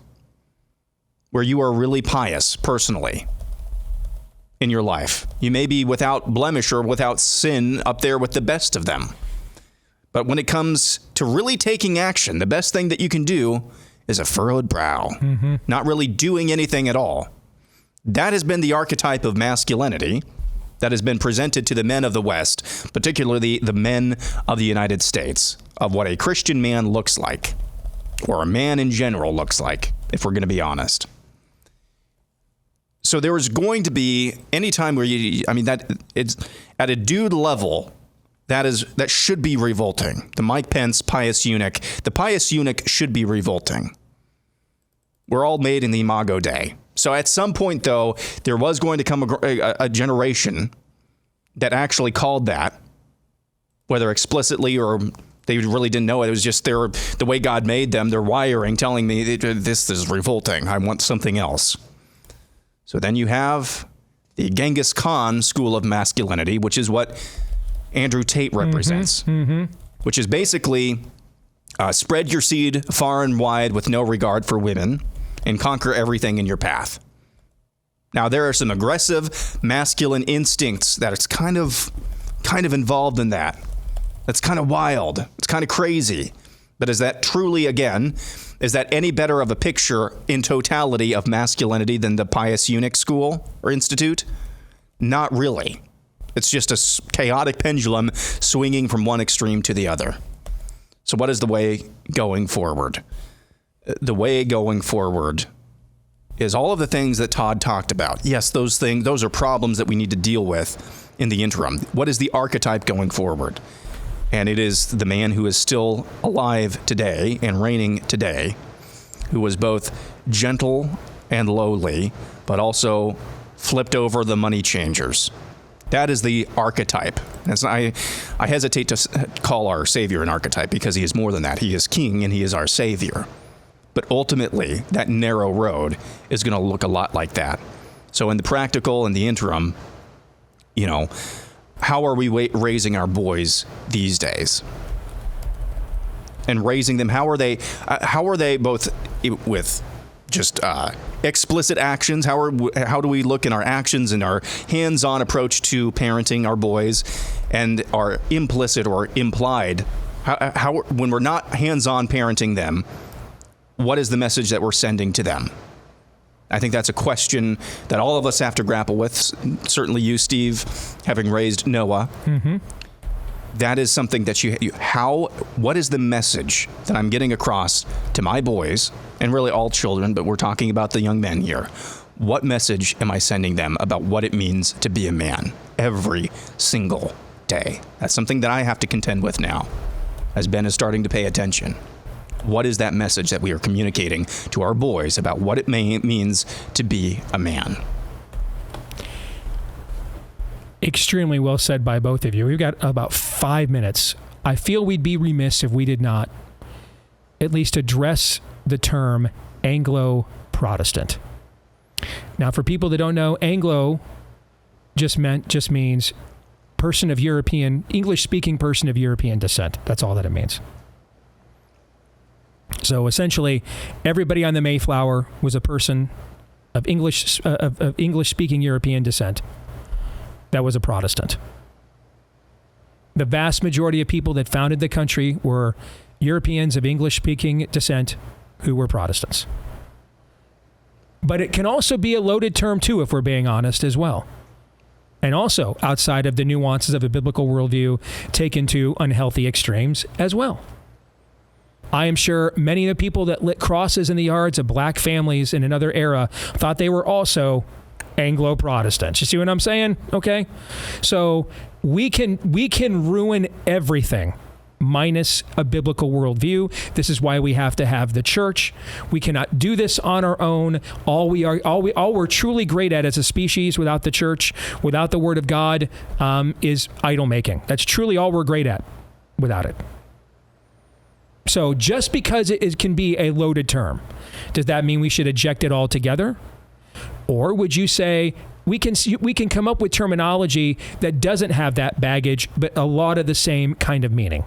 where you are really pious personally in your life. You may be without blemish or without sin up there with the best of them. But when it comes to really taking action, the best thing that you can do is a furrowed brow, not really doing anything at all. That has been the archetype of masculinity that has been presented to the men of the West, particularly the men of the United States, of what a Christian man looks like, or a man in general looks like, if we're going to be honest. So there is going to be any time where that it's at a dude level. That should be revolting. The Mike Pence pious eunuch. The pious eunuch should be revolting. We're all made in the imago Dei. So at some point, though, there was going to come a generation that actually called that, whether explicitly or They really didn't know it. It was just the way God made them, their wiring, telling me this is revolting. I want something else. So then you have the Genghis Khan school of masculinity, which is what Andrew Tate represents, which is basically spread your seed far and wide with no regard for women and conquer everything in your path. Now, there are some aggressive masculine instincts that it's kind of involved in that. That's kind of wild. It's kind of crazy. But is that truly, again, is that any better of a picture in totality of masculinity than the pious eunuch school or institute? Not really. It's just a chaotic pendulum swinging from one extreme to the other. So what is the way going forward? The way going forward is all of the things that Todd talked about. Yes, those are problems that we need to deal with in the interim. What is the archetype going forward? And it is the man who is still alive today and reigning today, who was both gentle and lowly, but also flipped over the money changers. That is the archetype. I hesitate to call our Savior an archetype because he is more than that. He is king and he is our Savior. But ultimately, that narrow road is going to look a lot like that. So in the practical and the interim, how are we raising our boys these days? And raising them, how are they both with just explicit actions? How do we look in our actions and our hands-on approach to parenting our boys, and our implicit or implied? How when we're not hands-on parenting them, what is the message that we're sending to them? I think that's a question that all of us have to grapple with. Certainly you, Steve, having raised Noah. Mm-hmm. That is something that what is the message that I'm getting across to my boys, and really all children, but we're talking about the young men here. What message am I sending them about what it means to be a man every single day? That's something that I have to contend with now, as Ben is starting to pay attention. What is that message that we are communicating to our boys about what it means to be a man? Extremely well said by both of you. We've got about 5 minutes. I feel we'd be remiss if we did not at least address the term Anglo Protestant. Now, for people that don't know, Anglo just means English-speaking person of European descent. That's all that it means. So essentially, everybody on the Mayflower was a person of English-speaking European descent that was a Protestant. The vast majority of people that founded the country were Europeans of English-speaking descent who were Protestants. But it can also be a loaded term, too, if we're being honest as well. And also, outside of the nuances of a biblical worldview, taken to unhealthy extremes as well. I am sure many of the people that lit crosses in the yards of black families in another era thought they were also Anglo Protestants. You see what I'm saying? Okay. So we can ruin everything minus a biblical worldview. This is why we have to have the church. We cannot do this on our own. All we're truly great at as a species without the church, without the word of God, is idol making. That's truly all we're great at without it. So just because it can be a loaded term, does that mean we should eject it altogether? Or would you say we can come up with terminology that doesn't have that baggage, but a lot of the same kind of meaning?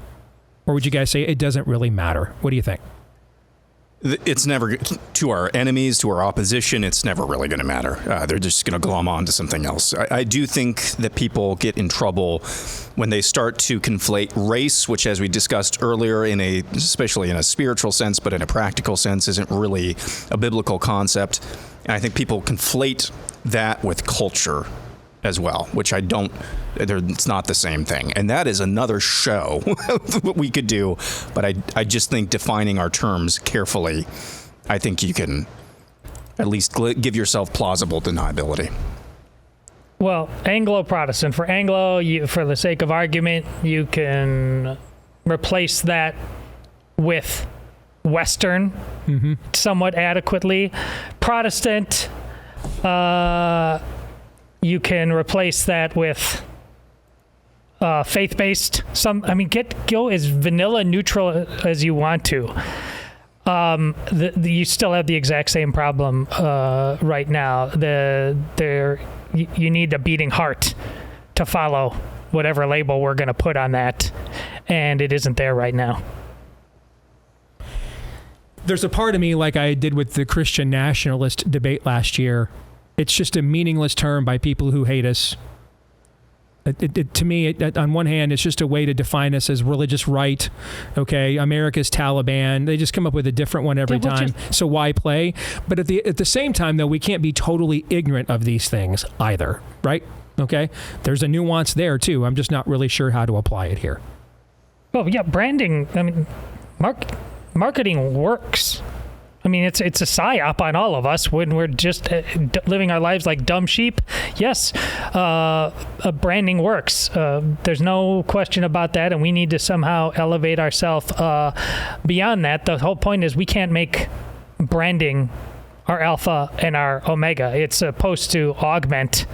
Or would you guys say it doesn't really matter? What do you think? It's never, to our enemies, to our opposition, it's never really going to matter. They're just going to glom on to something else. I do think that people get in trouble when they start to conflate race, which, as we discussed earlier, especially in a spiritual sense, but in a practical sense, isn't really a biblical concept. And I think people conflate that with culture as well, which it's not the same thing. And that is another show what we could do. But I just think defining our terms carefully, I think you can at least give yourself plausible deniability. Well, Anglo-Protestant. For Anglo, for the sake of argument, you can replace that with Western somewhat adequately. Protestant, you can replace that with faith-based. Go as vanilla neutral as you want to. You still have the exact same problem right now. You need a beating heart to follow whatever label we're going to put on that, and it isn't there right now. There's a part of me, like I did with the Christian nationalist debate last year, it's just a meaningless term by people who hate us. To me, on one hand, it's just a way to define us as religious right. Okay, America's Taliban. They just come up with a different one every time. So why play? But at the same time, though, we can't be totally ignorant of these things either, right? Okay, there's a nuance there too. I'm just not really sure how to apply it here. Well, yeah, branding. Marketing works. It's a psyop on all of us when we're just living our lives like dumb sheep. Yes, branding works. There's no question about that, and we need to somehow elevate ourselves beyond that. The whole point is we can't make branding our alpha and our omega. It's supposed to augment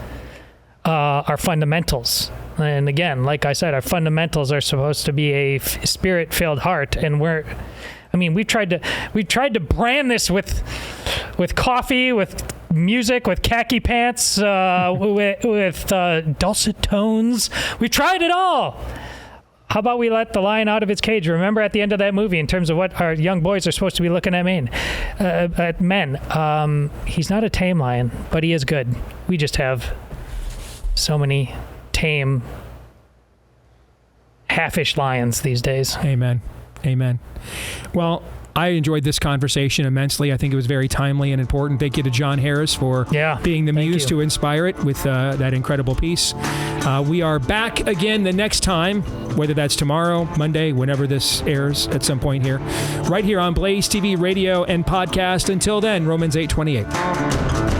our fundamentals. And again, like I said, our fundamentals are supposed to be a spirit-filled heart, and we've tried to brand this with coffee, with music, with khaki pants, with dulcet tones. We tried it all. How about we let the lion out of its cage? Remember at the end of that movie, in terms of what our young boys are supposed to be looking at men. He's not a tame lion, but he is good. We just have so many tame, halfish lions these days. Amen. Well, I enjoyed this conversation immensely. I think it was very timely and important. Thank you to Jon Harris for being the muse to inspire it with that incredible piece. We are back again the next time, whether that's tomorrow, Monday, whenever this airs at some point here, right here on Blaze TV, radio, and podcast. Until then, Romans 8:28.